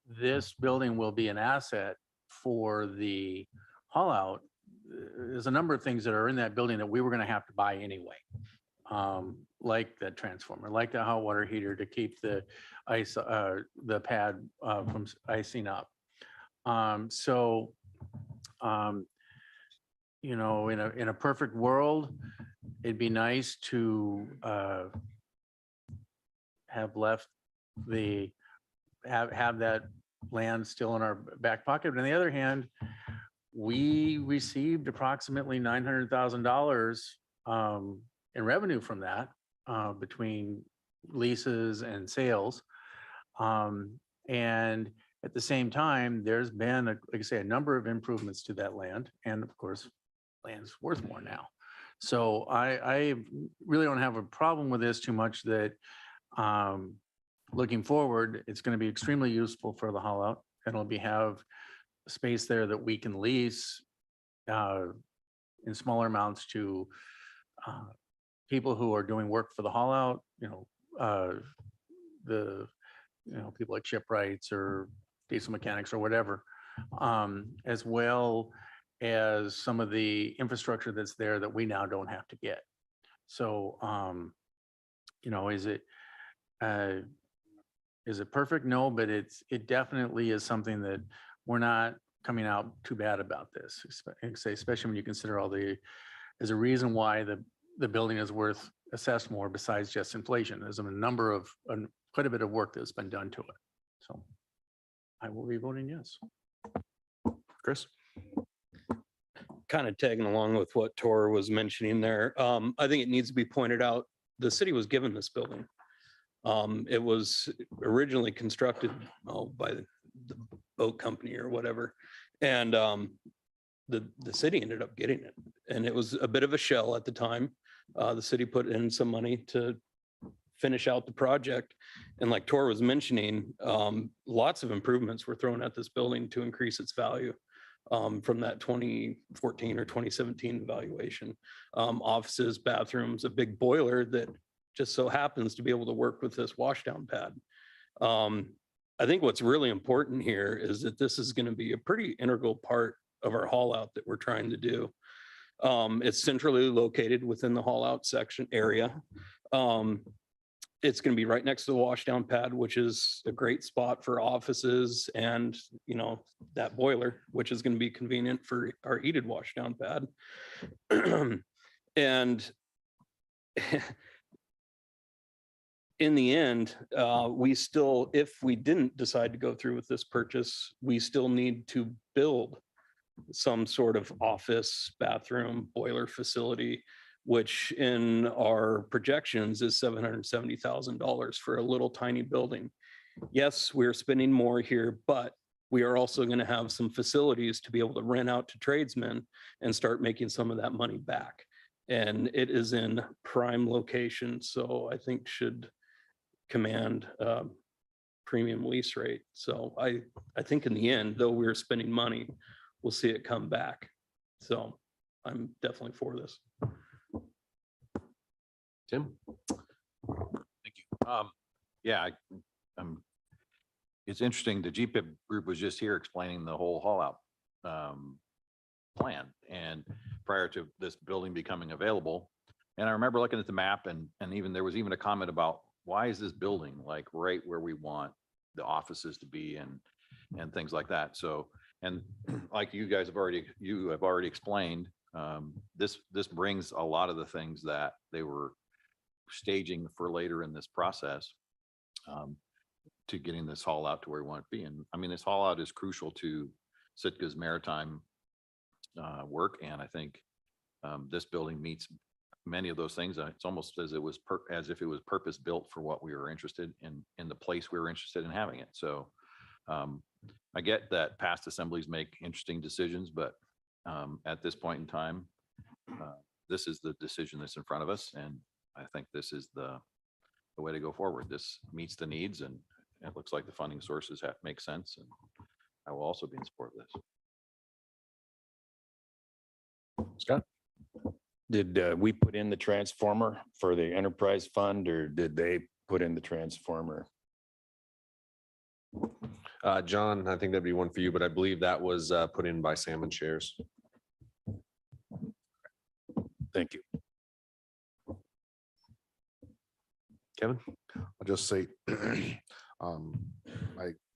this building will be an asset for the haul out. There's a number of things that are in that building that we were going to have to buy anyway. Like the transformer, like the hot water heater to keep the ice, the pad from icing up. In a perfect world, it'd be nice to have left have that land still in our back pocket. But on the other hand, we received approximately $900,000 in revenue from that between leases and sales. And at the same time, there's been, like I say, a number of improvements to that land. And of course, land's worth more now. So I really don't have a problem with this too much that looking forward, it's going to be extremely useful for the haul out. And it'll have space there that we can lease in smaller amounts to people who are doing work for the haul out, people like shipwrights or diesel mechanics or whatever, as well as some of the infrastructure that's there that we now don't have to get. So, is it perfect? No, but it definitely is something that we're not coming out too bad about this, especially when you consider there's a reason why the building is worth assessed more besides just inflation. There's quite a bit of work that's been done to it. So I will be voting yes. Chris? Kind of tagging along with what Tor was mentioning there. I think it needs to be pointed out, the city was given this building. It was originally constructed by the boat company or whatever. And the city ended up getting it. And it was a bit of a shell at the time. The city put in some money to finish out the project. And like Tor was mentioning, lots of improvements were thrown at this building to increase its value from that 2014 or 2017 valuation. Offices, bathrooms, a big boiler that just so happens to be able to work with this washdown pad. I think what's really important here is that this is going to be a pretty integral part of our haul out that we're trying to do. It's centrally located within the haul out section area. It's going to be right next to the washdown pad, which is a great spot for offices and, that boiler, which is going to be convenient for our heated washdown pad. And in the end, we still, if we didn't decide to go through with this purchase, we still need to build some sort of office, bathroom, boiler facility, which in our projections is $770,000 for a little tiny building. Yes, we're spending more here, but we are also going to have some facilities to be able to rent out to tradesmen and start making some of that money back. And it is in prime location, so I think should command premium lease rate. So I think in the end, though we're spending money, we'll see it come back. So I'm definitely for this. Tim? Thank you. Yeah, it's interesting. The GPIP group was just here explaining the whole haul out plan and prior to this building becoming available. And I remember looking at the map and even there was even a comment about why is this building like right where we want the offices to be and things like that. So, and like you guys have already explained, this brings a lot of the things that they were staging for later in this process to getting this haul out to where we want it to be. And I mean, this haul out is crucial to Sitka's maritime work. And I think this building meets many of those things. It's almost as if it was purpose built for what we were interested in the place we were interested in having it. So I get that past assemblies make interesting decisions, but at this point in time, this is the decision that's in front of us. And I think this is the way to go forward. This meets the needs and it looks like the funding sources make sense. And I will also be in support of this. Scott? Did we put in the transformer for the enterprise fund or did they put in the transformer? John, I think that'd be one for you, but I believe that was put in by Salmon Shares. Thank you. Kevin? I'll just say,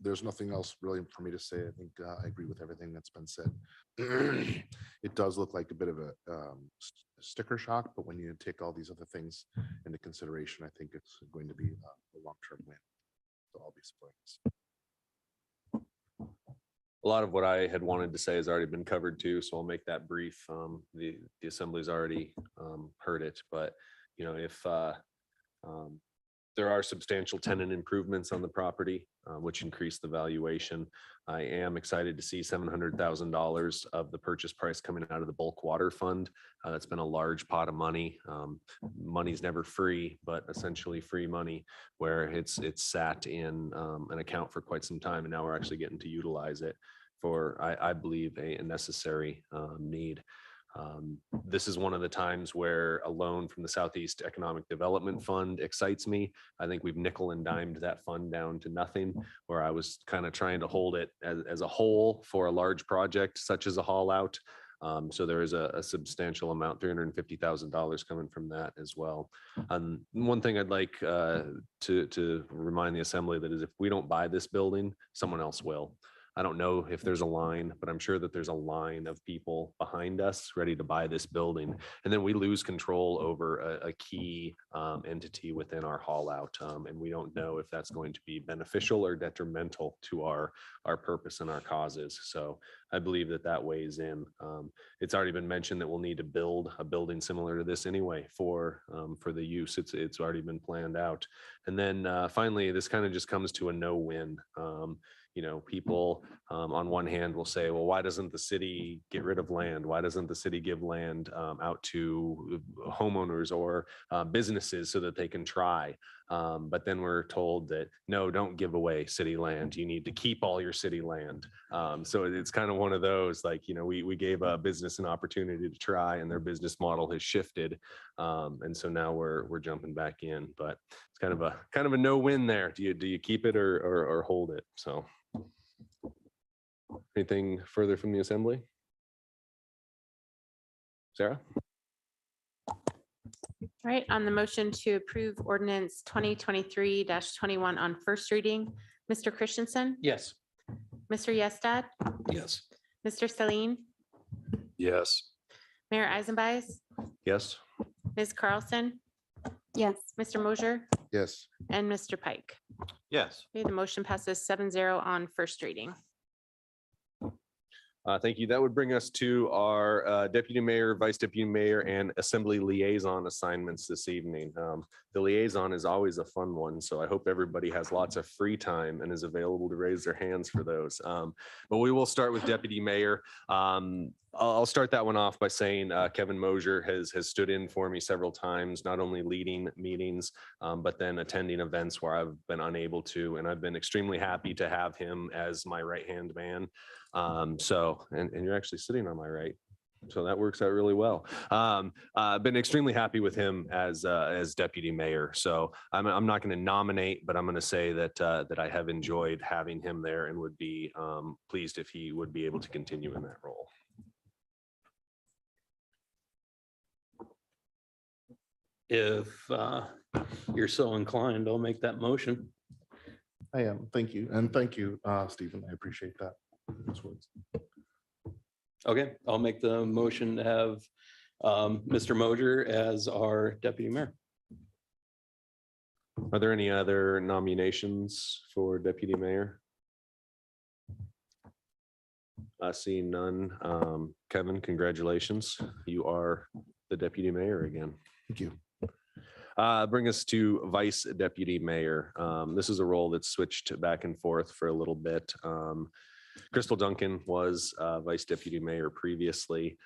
there's nothing else really for me to say. I think I agree with everything that's been said. It does look like a bit of a sticker shock, but when you take all these other things into consideration, I think it's going to be a long-term win. So I'll be supporting this. A lot of what I had wanted to say has already been covered too, so I'll make that brief. The assembly's already heard it, but you know, if there are substantial tenant improvements on the property, which increase the valuation. I am excited to see $700,000 of the purchase price coming out of the bulk water fund. That's been a large pot of money. Money's never free, but essentially free money where it's sat in an account for quite some time. And now we're actually getting to utilize it for, I believe, a necessary need. This is one of the times where a loan from the Southeast Economic Development Fund excites me. I think we've nickel and dimed that fund down to nothing, where I was kind of trying to hold it as a whole for a large project such as a haul out. So there is a substantial amount, $350,000 coming from that as well. One thing I'd like to remind the assembly that is if we don't buy this building, someone else will. I don't know if there's a line, but I'm sure that there's a line of people behind us ready to buy this building. And then we lose control over a key entity within our haul out. And we don't know if that's going to be beneficial or detrimental to our purpose and our causes. So I believe that weighs in. It's already been mentioned that we'll need to build a building similar to this anyway for the use. It's already been planned out. And then finally, this kind of just comes to a no-win. You know, people on one hand will say, well, why doesn't the city get rid of land? Why doesn't the city give land out to homeowners or businesses so that they can try? But then we're told that, no, don't give away city land. You need to keep all your city land. So it's kind of one of those, like, you know, we gave a business an opportunity to try and their business model has shifted. And so now we're jumping back in, but it's kind of a no-win there. Do you keep it or hold it? So anything further from the assembly? Sarah? All right, on the motion to approve ordinance 2023-21 on first reading, Mr. Christensen, Yes. Mr. Yestad, Yes. Mr. Saleen, Yes. Mayor Eisenbais, Yes. Ms. Carlson, Yes. Mr. Mosher, Yes. and Mr. Pike. Yes. Okay, the motion passes 7-0 on first reading. Thank you. That would bring us to our deputy mayor, vice deputy mayor, and assembly liaison assignments this evening. The liaison is always a fun one, so I hope everybody has lots of free time and is available to raise their hands for those. But we will start with deputy mayor. I'll start that one off by saying Kevin Mosier has stood in for me several times, not only leading meetings, but then attending events where I've been unable to, and I've been extremely happy to have him as my right-hand man. And you're actually sitting on my right. So that works out really well. I've been extremely happy with him as deputy mayor. So I'm not going to nominate, but I'm going to say that I have enjoyed having him there and would be pleased if he would be able to continue in that role. If you're so inclined, I'll make that motion. I am. Thank you. And thank you, Stephen. I appreciate that. Those words. Okay, I'll make the motion to have Mr. Mosier as our deputy mayor. Are there any other nominations for deputy mayor? Seeing none. Kevin, congratulations. You are the deputy mayor again. Thank you. Bring us to vice deputy mayor. This is a role that's switched back and forth for a little bit. Crystal Duncan was vice deputy mayor previously.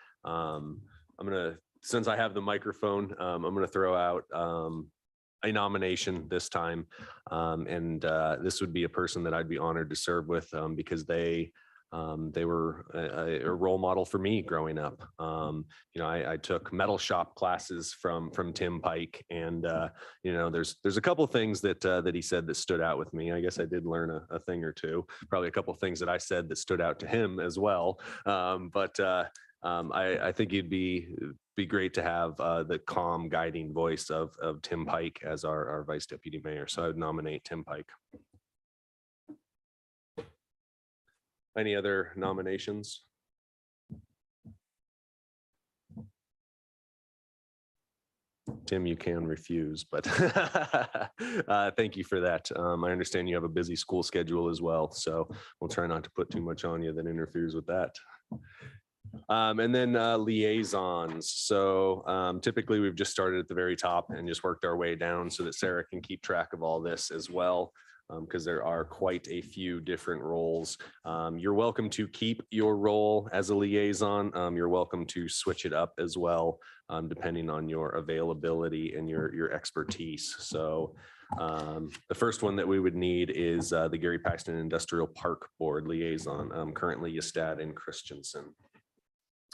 Since I have the microphone, I'm gonna throw out a nomination this time. This would be a person that I'd be honored to serve with because they were a role model for me growing up. I took metal shop classes from Tim Pike, and there's a couple of things that he said that stood out with me. I guess I did learn a thing or two. Probably a couple of things that I said that stood out to him as well. I think it'd be great to have the calm guiding voice of Tim Pike as our vice deputy mayor. So I would nominate Tim Pike. Any other nominations? Tim, you can refuse, but thank you for that. I understand you have a busy school schedule as well, so we'll try not to put too much on you that interferes with that. And then liaisons. So typically we've just started at the very top and just worked our way down so that Sarah can keep track of all this as well. Because there are quite a few different roles. You're welcome to keep your role as a liaison. You're welcome to switch it up as well, depending on your availability and your expertise. So the first one that we would need is the Gary Paxton Industrial Park Board liaison. Currently Yastad and Christensen.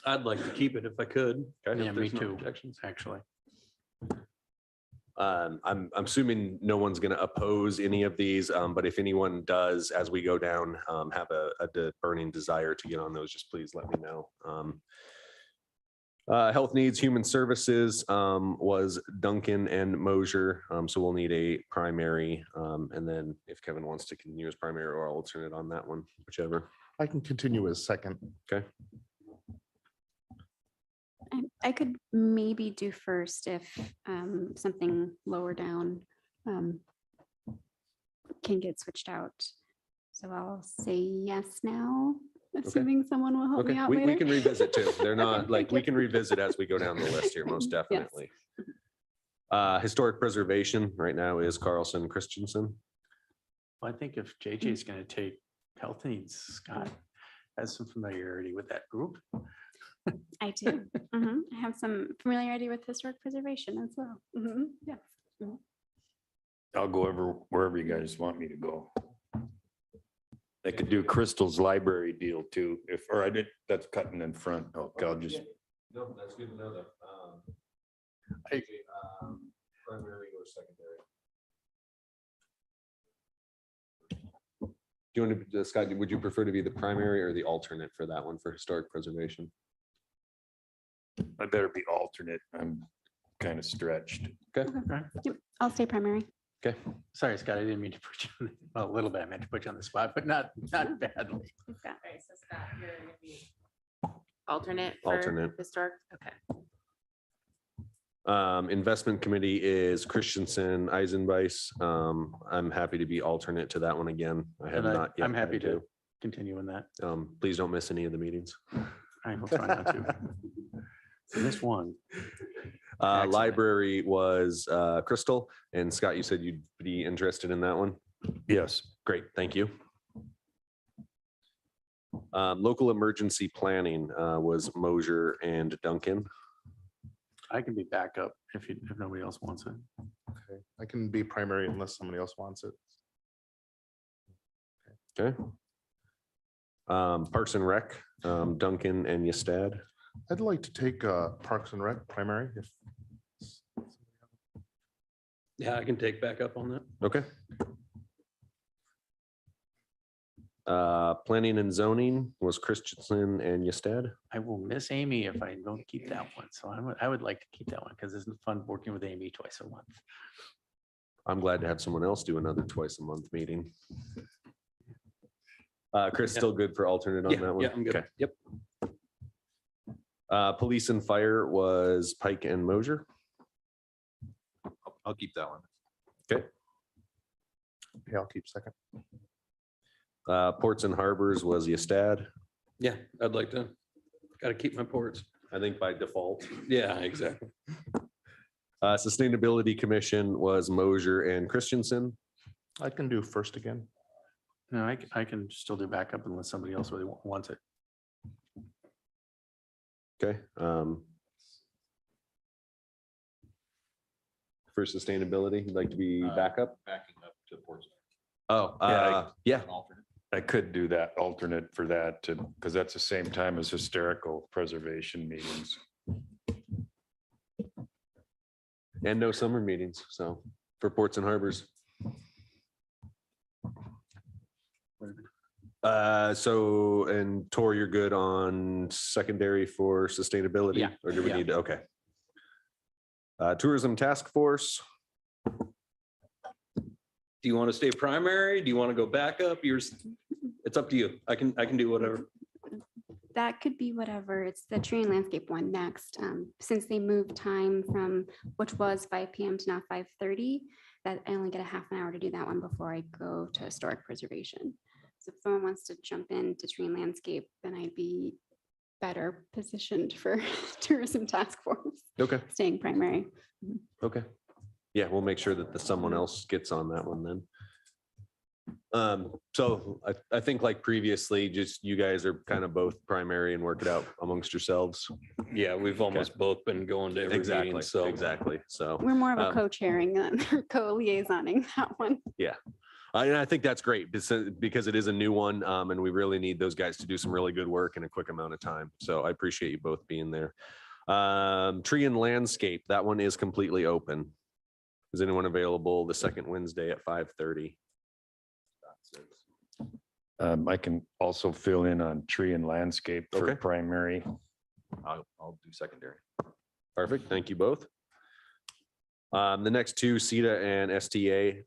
I'd like to keep it if I could. Okay, Yeah, if me there's no too, objections. actually. I'm assuming no one's going to oppose any of these, but if anyone does, as we go down, have a burning desire to get on those, just please let me know. Health Needs, Human Services was Duncan and Mosier, so we'll need a primary, and then if Kevin wants to continue as primary or alternate on that one, whichever. I can continue as second. Okay. I could maybe do first if something lower down can get switched out. So I'll say yes now, assuming someone will help me out We later. can revisit too. They're not Okay, like, thank we you. can revisit as we go down the list here, most definitely. Historic Preservation right now is Carlson Christensen. I think if JJ is going to take Health Needs, Scott has some familiarity with that group. I do. Mhm. I have some familiarity with historic preservation as well. Yes. I'll go wherever you guys want me to go. I could do Crystal's library deal too, that's cutting in front. Oh, I'll just. No, that's good to know that. Primary or secondary? Do you want to, Scott, would you prefer to be the primary or the alternate for that one for historic preservation? I better be alternate. I'm kind of stretched. Okay. Yep. I'll stay primary. Okay. Sorry, Scott, I didn't mean to put you, a little bit, I meant to put you on the spot, but not badly. Okay, so Scott, you're gonna be alternate for Alternate. historic, okay. Investment Committee is Christensen Eisenbeiss. I'm happy to be alternate to that one again. I have And not yet. I'm happy had to continuing that. Please don't miss any of the meetings. I will try not to. This one. Excellent. Library was Crystal, and Scott, you said you'd be interested in that one. Yes. Great, thank you. Local emergency planning was Mosier and Duncan. I can be backup if nobody else wants it. Okay, I can be primary unless somebody else wants it. Okay. Parks and Rec, Duncan and Yestad. I'd like to take Parks and Rec primary if. Yeah, I can take back up on that. Okay. Planning and zoning was Christensen and Yestad. I will miss Amy if I don't keep that one. So I would like to keep that one because it's fun working with Amy twice a month. I'm glad to have someone else do another twice a month meeting. Chris, still good for alternate on that one? Yeah, I'm good. Okay. Yep. Police and fire was Pike and Mosier. I'll keep that one. Okay. Okay, I'll keep second. Ports and harbors was Yestad. Yeah, I'd like to, got to keep my ports. I think by default. Yeah, exactly. Sustainability Commission was Mosier and Christensen. I can do first again. No, I can still do backup unless somebody else really wants it. Okay. For sustainability, you'd like to be backup? Backing up to Portsmouth. Oh, yeah. An alternate. I could do that alternate for that to, because that's the same time as historical preservation meetings. And no summer meetings, so for ports and harbors. So, and Tor, you're good on secondary for sustainability? Yeah, Or do we yeah. need to, okay. Tourism Task Force, Do you want to stay primary? Do you want to go back up? It's up to you. I can do whatever. That could be whatever. It's the tree and landscape one next. Since they moved time from, which was 5 PM to now 5:30, that I only get a half an hour to do that one before I go to historic preservation. So if someone wants to jump into tree and landscape, then I'd be better positioned for tourism task force, okay, staying primary. okay. Yeah, we'll make sure that someone else gets on that one then. So I think like previously, just you guys are kind of both primary and work it out amongst yourselves. Yeah, we've almost both been going to every Exactly, meeting, so. exactly. So. We're more of a Um, co-chairing than co-liaisoning that one. I think that's great because it is a new one and we really need those guys to do some really good work in a quick amount of time. So I appreciate you both being there. Tree and landscape, that one is completely open. Is anyone available the second Wednesday at 5:30? I can also fill in on tree and landscape for Okay. primary. I'll do secondary. Perfect. Thank you both. The next two, CETA and STA.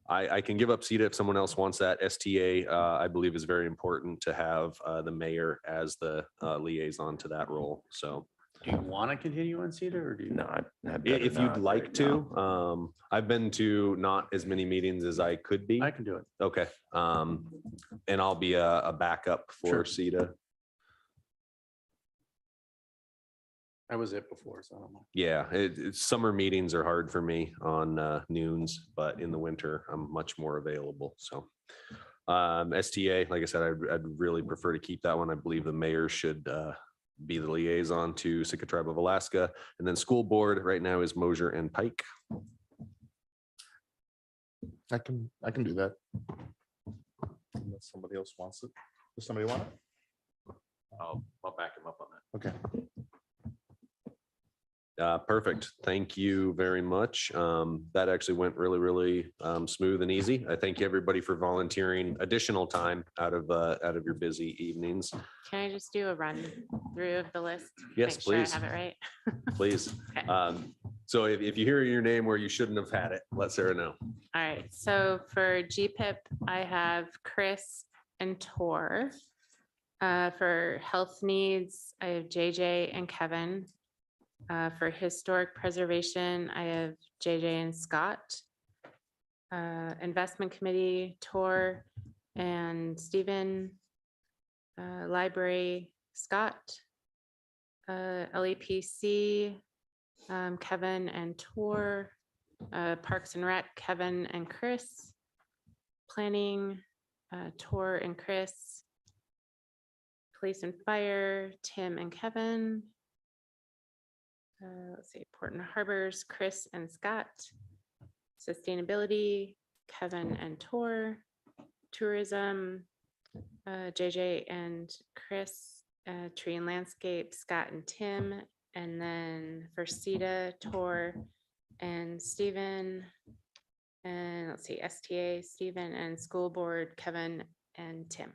I can give up CETA if someone else wants that. STA, I believe is very important to have the mayor as the liaison to that role. So Do you want to continue on CETA or do you? No, I'd better if you'd not like right to, now. I've been to not as many meetings as I could be. I can do it. Okay. And I'll be a backup for Sure. CETA. I was it before, so I don't know. Yeah, summer meetings are hard for me on noons, but in the winter, I'm much more available. So STA, like I said, I'd really prefer to keep that one. I believe the mayor should be the liaison to Sitka Tribe of Alaska. And then school board right now is Mosier and Pike. I can do that. Unless somebody else wants it. Does somebody want it? I'll back him up on that. Okay. Perfect. Thank you very much. That actually went really smooth and easy. I thank everybody for volunteering additional time out of your busy evenings. Can I just do a run through of the list? Yes, Make sure I please. have it right. Please. Okay. So if you hear your name where you shouldn't have had it, let Sarah know. All right, so for GPIP, I have Chris and Tor. For health needs, I have JJ and Kevin. For historic preservation, I have JJ and Scott. Investment committee, Tor and Stephen, library, Scott, LEPC, Kevin and Tor, Parks and Rec, Kevin and Chris, planning, Tor and Chris, police and fire, Tim and Kevin. Let's see, Port and Harbors, Chris and Scott, sustainability, Kevin and Tor, tourism, JJ and Chris, tree and landscape, Scott and Tim, and then for CETA, Tor and Stephen, and let's see, STA, Stephen, and school board, Kevin and Tim.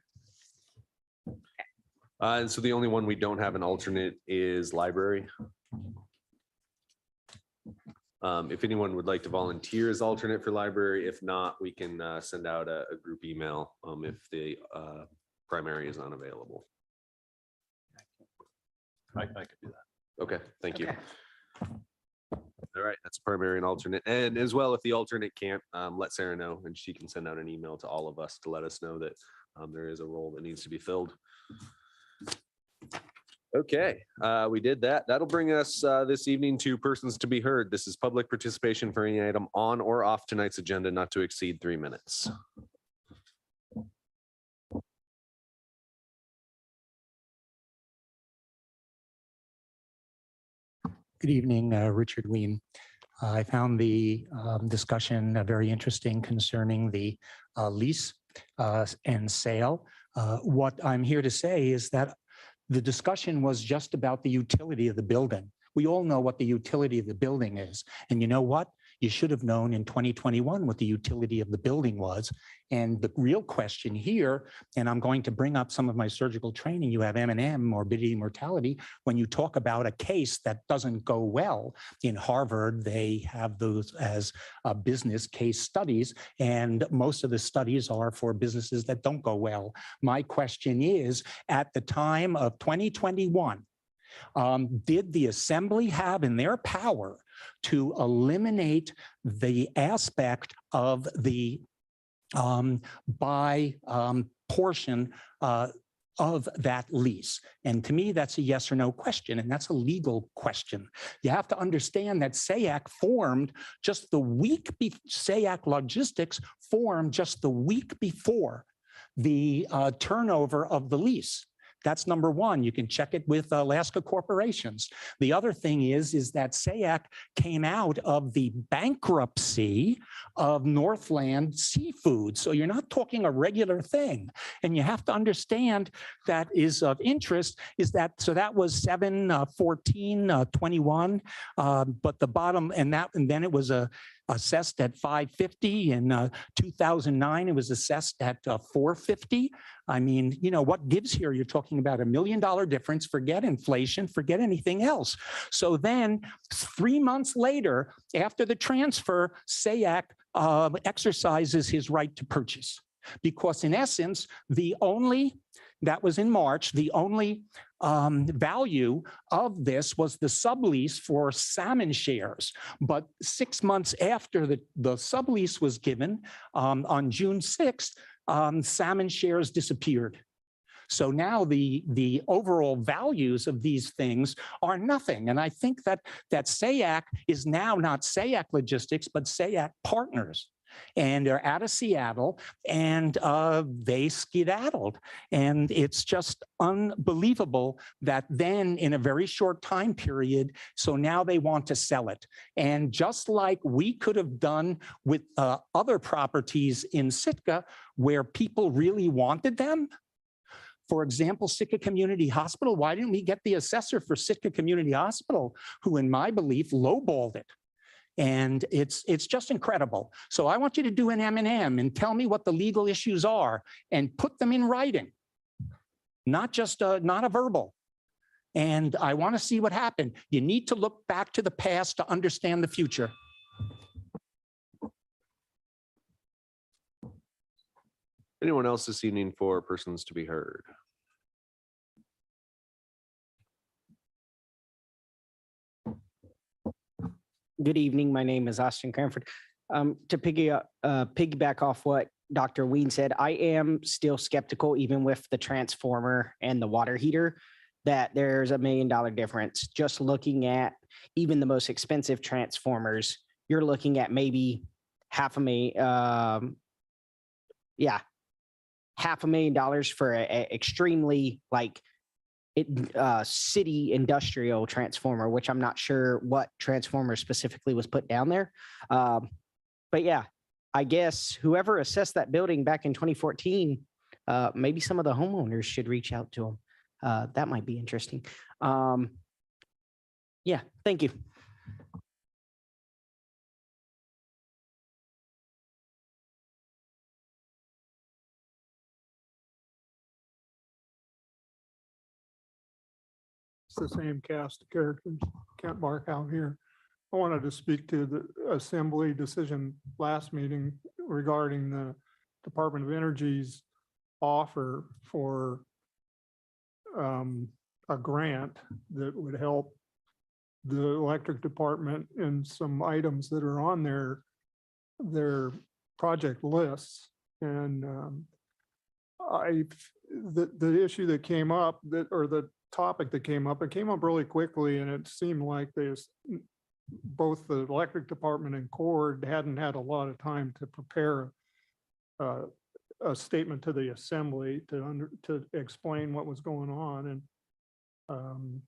And so the only one we don't have an alternate is library. If anyone would like to volunteer as alternate for library, if not, we can send out a group email if the primary is unavailable. I could do that. Okay, thank you. Okay. All right, that's primary and alternate. And as well, if the alternate can't, let Sarah know and she can send out an email to all of us to let us know that there is a role that needs to be filled. Okay, we did that. That'll bring us this evening to persons to be heard. This is public participation for any item on or off tonight's agenda, not to exceed 3 minutes. Good evening, Richard Ween. I found the discussion very interesting concerning the lease and sale. What I'm here to say is that the discussion was just about the utility of the building. We all know what the utility of the building is. And you know what? You should have known in 2021 what the utility of the building was. And the real question here, and I'm going to bring up some of my surgical training, you have M&M, morbidity, mortality. When you talk about a case that doesn't go well, in Harvard, they have those as business case studies, and most of the studies are for businesses that don't go well. My question is, at the time of 2021, did the assembly have in their power to eliminate the aspect of the buy portion of that lease? And to me, that's a yes or no question, and that's a legal question. You have to understand that SAAC formed just the week before, SAAC Logistics formed just the week before the turnover of the lease. That's number one. You can check it with Alaska Corporations. The other thing is that SAAC came out of the bankruptcy of Northland Seafood. So you're not talking a regular thing. And you have to understand that is of interest is that, so that was 7/14/21, but the bottom, and then it was assessed at 550. In 2009, it was assessed at 450. I mean, you know, what gives here? You're talking about $1 million difference. Forget inflation, forget anything else. So then 3 months later, after the transfer, SAAC exercises his right to purchase. Because in essence, that was in March, the only value of this was the sublease for salmon shares. But 6 months after the sublease was given, on June 6th, salmon shares disappeared. So now the overall values of these things are nothing. And I think that SAAC is now not SAAC Logistics, but SAAC Partners. And they're out of Seattle, and they skedaddled. And it's just unbelievable that then in a very short time period, so now they want to sell it. And just like we could have done with other properties in Sitka where people really wanted them, for example, Sitka Community Hospital, why didn't we get the assessor for Sitka Community Hospital, who in my belief lowballed it? And it's just incredible. So I want you to do an M&M and tell me what the legal issues are and put them in writing, not just not a verbal. And I want to see what happened. You need to look back to the past to understand the future. Anyone else this evening for persons to be heard? Good evening. My name is Austin Cranford. To piggyback off what Dr. Ween said, I am still skeptical, even with the transformer and the water heater, that there's $1 million difference. Just looking at even the most expensive transformers, you're looking at maybe $500,000, $500,000 for a extremely like city industrial transformer, which I'm not sure what transformer specifically was put down there. But yeah, I guess whoever assessed that building back in 2014, maybe some of the homeowners should reach out to them. That might be interesting. Yeah, thank you. It's the same cast of characters. Kent Barkow here. I wanted to speak to the assembly decision last meeting regarding the Department of Energy's offer for a grant that would help the electric department in some items that are on their project lists. And the issue that came up, or the topic that came up, it came up really quickly, and it seemed like both the electric department and CORD hadn't had a lot of time to prepare a statement to the assembly to explain what was going on. And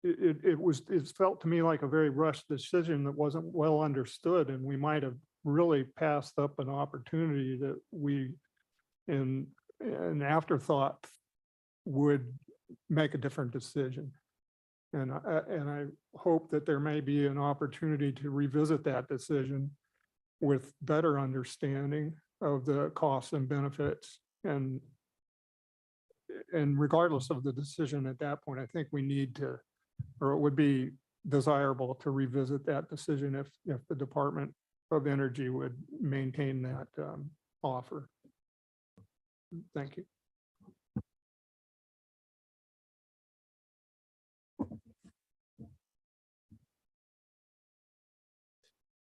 it felt to me like a very rushed decision that wasn't well understood, and we might have really passed up an opportunity that we, in an afterthought, would make a different decision. And I hope that there may be an opportunity to revisit that decision with better understanding of the costs and benefits. And regardless of the decision at that point, I think we need to, or it would be desirable to revisit that decision if the Department of Energy would maintain that offer. Thank you.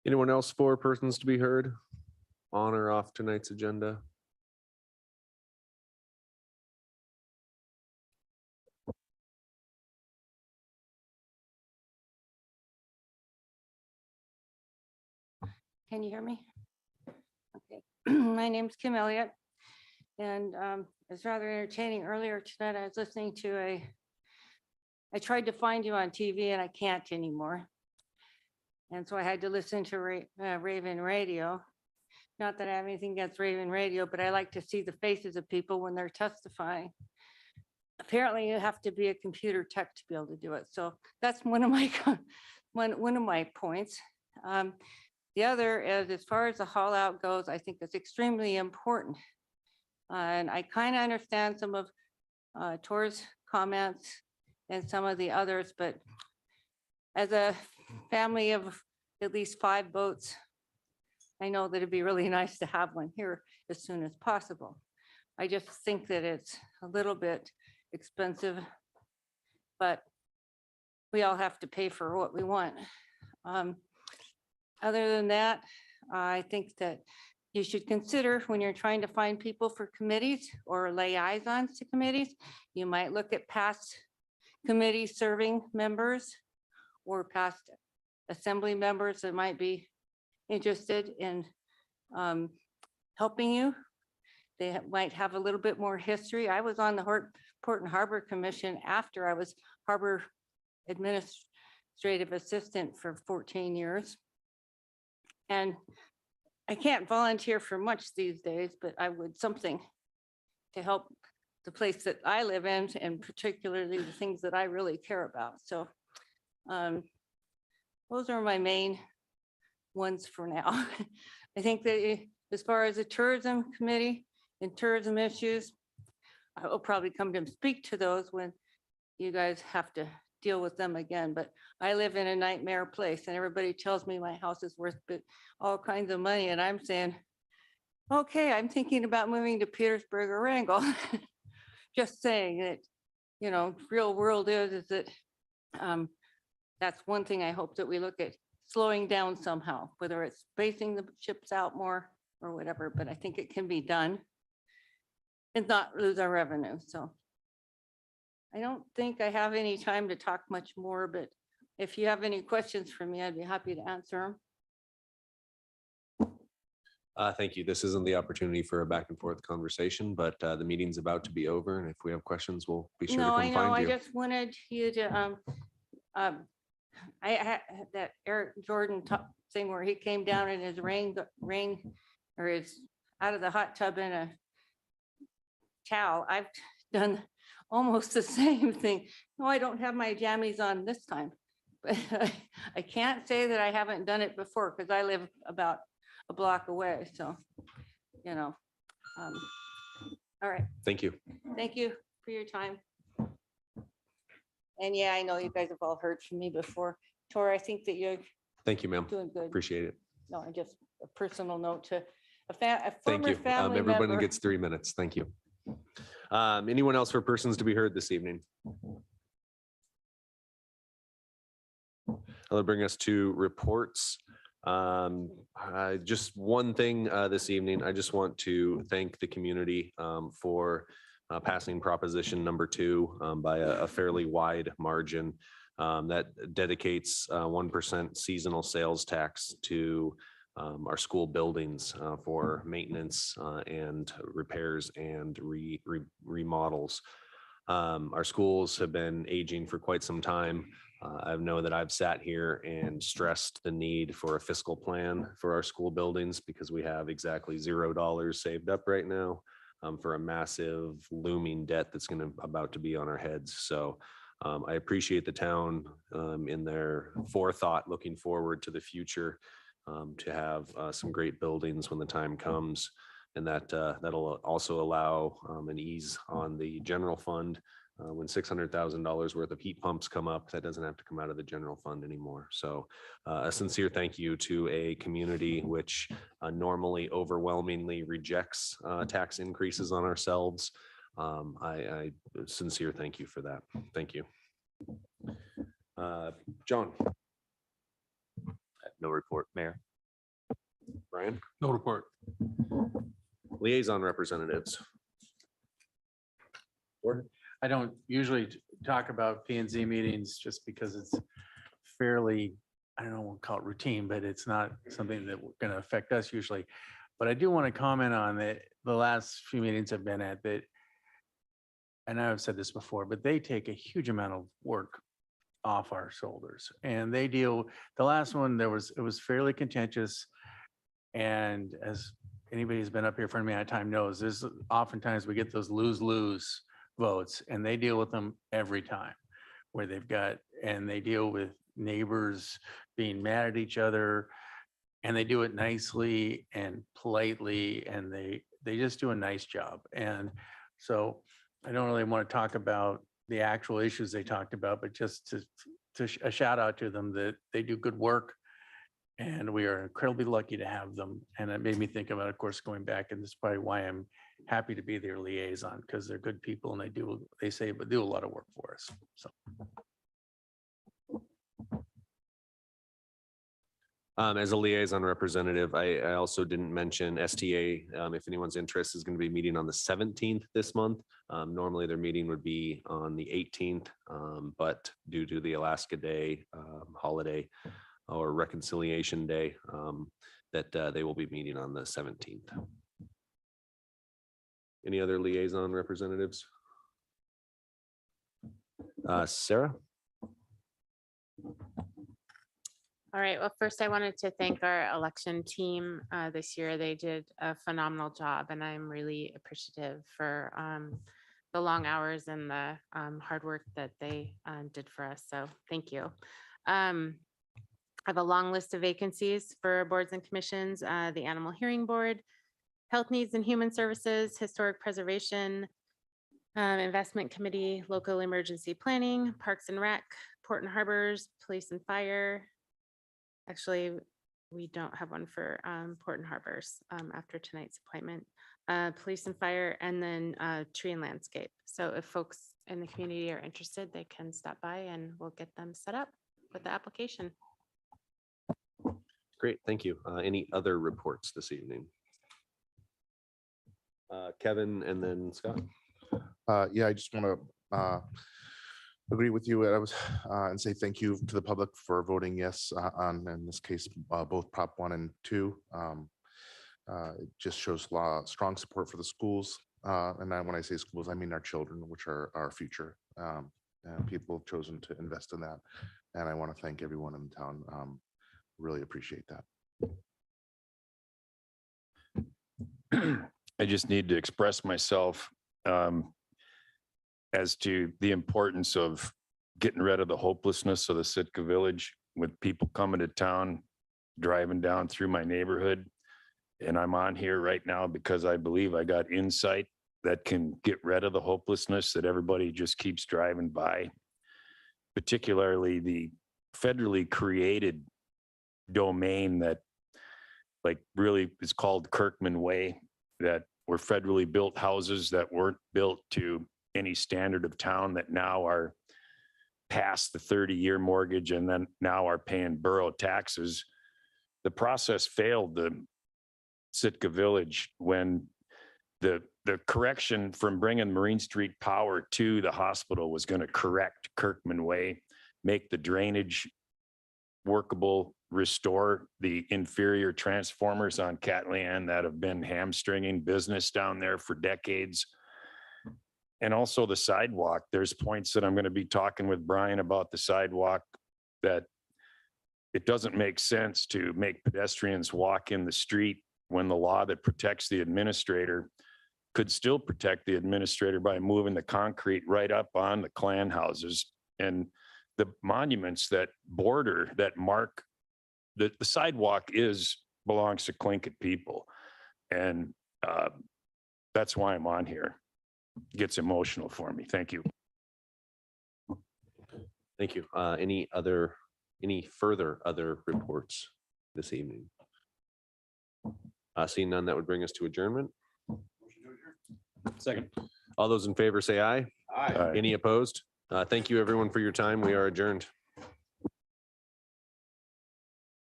Anyone else for persons to be heard on or off tonight's agenda? Can you hear me? Okay. My name's Kim Elliott, and it's rather entertaining. Earlier tonight, I was listening to I tried to find you on TV and I can't anymore. And so I had to listen to Raven Radio. Not that I have anything against Raven Radio, but I like to see the faces of people when they're testifying. Apparently you have to be a computer tech to be able to do it. So that's one of my one of my points. The other is, as far as the haul out goes, I think it's extremely important. And I kind of understand some of Tor's comments and some of the others, but as a family of at least 5 boats, I know that it'd be really nice to have one here as soon as possible. I just think that it's a little bit expensive, but we all have to pay for what we want. Other than that, I think that you should consider, when you're trying to find people for committees or liaisons to committees, you might look at past committee serving members or past assembly members that might be interested in helping you. They might have a little bit more history. I was on the Port and Harbor Commission after I was Harbor Administrative Assistant for 14 years. And I can't volunteer for much these days, but I would something to help the place that I live in, and particularly the things that I really care about. So those are my main ones for now. I think that as far as the tourism committee and tourism issues, I will probably come to speak to those when you guys have to deal with them again. But I live in a nightmare place, and everybody tells me my house is worth all kinds of money. And I'm saying, okay, I'm thinking about moving to Petersburg or Wrangell. Just saying that, you know, real world is that that's one thing I hope that we look at slowing down somehow, whether it's spacing the ships out more or whatever, but I think it can be done and not lose our revenue. So I don't think I have any time to talk much more, but if you have any questions for me, I'd be happy to answer them. Thank you. This isn't the opportunity for a back and forth conversation, but the meeting's about to be over. And if we have questions, we'll be sure to No, I come know. find I you. just wanted you to, I had that Eric Jordan thing where he came down in his rain, or his out of the hot tub in a towel. I've done almost the same thing. No, I don't have my jammies on this time, but I can't say that I haven't done it before because I live about a block away. So, you know, all right. Thank you. Thank you for your time. And yeah, I know you guys have all heard from me before. Tor, I think that you're Thank you, ma'am. doing good. Appreciate it. No, I just a personal note to a Thank former you. family Everybody member. gets 3 minutes. Thank you. Anyone else for persons to be heard this evening? That'll bring us to reports. Just one thing this evening, I just want to thank the community for passing proposition number 2 by a fairly wide margin that dedicates 1% seasonal sales tax to our school buildings for maintenance and repairs and remodels. Our schools have been aging for quite some time. I know that I've sat here and stressed the need for a fiscal plan for our school buildings because we have exactly $0 saved up right now for a massive looming debt that's about to be on our heads. So I appreciate the town in their forethought looking forward to the future to have some great buildings when the time comes. And that'll also allow an ease on the general fund. When $600,000 worth of heat pumps come up, that doesn't have to come out of the general fund anymore. So a sincere thank you to a community which normally overwhelmingly rejects tax increases on ourselves. I sincere thank you for that. Thank you. John. No report, Mayor. Brian. No report. Liaison representatives. I don't usually talk about P and Z meetings just because it's fairly, I don't know, we'll call it routine, but it's not something that going to affect us usually. But I do want to comment on that. The last few meetings I've been at that, and I've said this before, but they take a huge amount of work off our shoulders. And they deal, the last one, it was fairly contentious. And as anybody who's been up here for any amount of time knows, there's oftentimes we get those lose-lose votes, and they deal with them every time where they deal with neighbors being mad at each other, and they do it nicely and politely, and they just do a nice job. And so I don't really want to talk about the actual issues they talked about, but just to a shout out to them that they do good work. And we are incredibly lucky to have them. And it made me think about, of course, going back, and this is probably why I'm happy to be their liaison, because they're good people and do a lot of work for us. So. As a liaison representative, I also didn't mention STA. If anyone's interest is going to be meeting on the 17th this month. Normally their meeting would be on the 18th, but due to the Alaska Day holiday or Reconciliation Day, that they will be meeting on the 17th. Any other liaison representatives? Sarah? All right, well, first I wanted to thank our election team this year. They did a phenomenal job, and I'm really appreciative for the long hours and the hard work that they did for us. So thank you. I have a long list of vacancies for boards and commissions, the Animal Hearing Board, Health Needs and Human Services, Historic Preservation, Investment Committee, Local Emergency Planning, Parks and Rec, Port and Harbors, Police and Fire. Actually, we don't have one for Port and Harbors after tonight's appointment. Police and Fire, and then Tree and Landscape. So if folks in the community are interested, they can stop by and we'll get them set up with the application. Great, thank you. Any other reports this evening? Kevin and then Scott. Yeah, I just want to agree with you. I was and say thank you to the public for voting yes on, in this case, both Prop 1 and 2. It just shows strong support for the schools. And then when I say schools, I mean our children, which are our future. And people have chosen to invest in that. And I want to thank everyone in town. Really appreciate that. I just need to express myself as to the importance of getting rid of the hopelessness of the Sitka Village with people coming to town, driving down through my neighborhood. And I'm on here right now because I believe I got insight that can get rid of the hopelessness that everybody just keeps driving by, particularly the federally created domain that like really is called Kirkman Way, that were federally built houses that weren't built to any standard of town that now are past the 30-year mortgage and then now are paying borough taxes. The process failed the Sitka Village when the correction from bringing Marine Street Power to the hospital was going to correct Kirkman Way, make the drainage workable, restore the inferior transformers on Catlan that have been hamstringing business down there for decades. And also the sidewalk. There's points that I'm going to be talking with Brian about the sidewalk, that it doesn't make sense to make pedestrians walk in the street when the law that protects the administrator could still protect the administrator by moving the concrete right up on the clan houses and the monuments that border, that mark the sidewalk belongs to Tlingit people. And that's why I'm on here. It gets emotional for me. Thank you. Thank you. Any further other reports this evening? Seeing none, that would bring us to adjournment. Second. All those in favor say aye. Aye. Any opposed? Thank you, everyone, for your time. We are adjourned.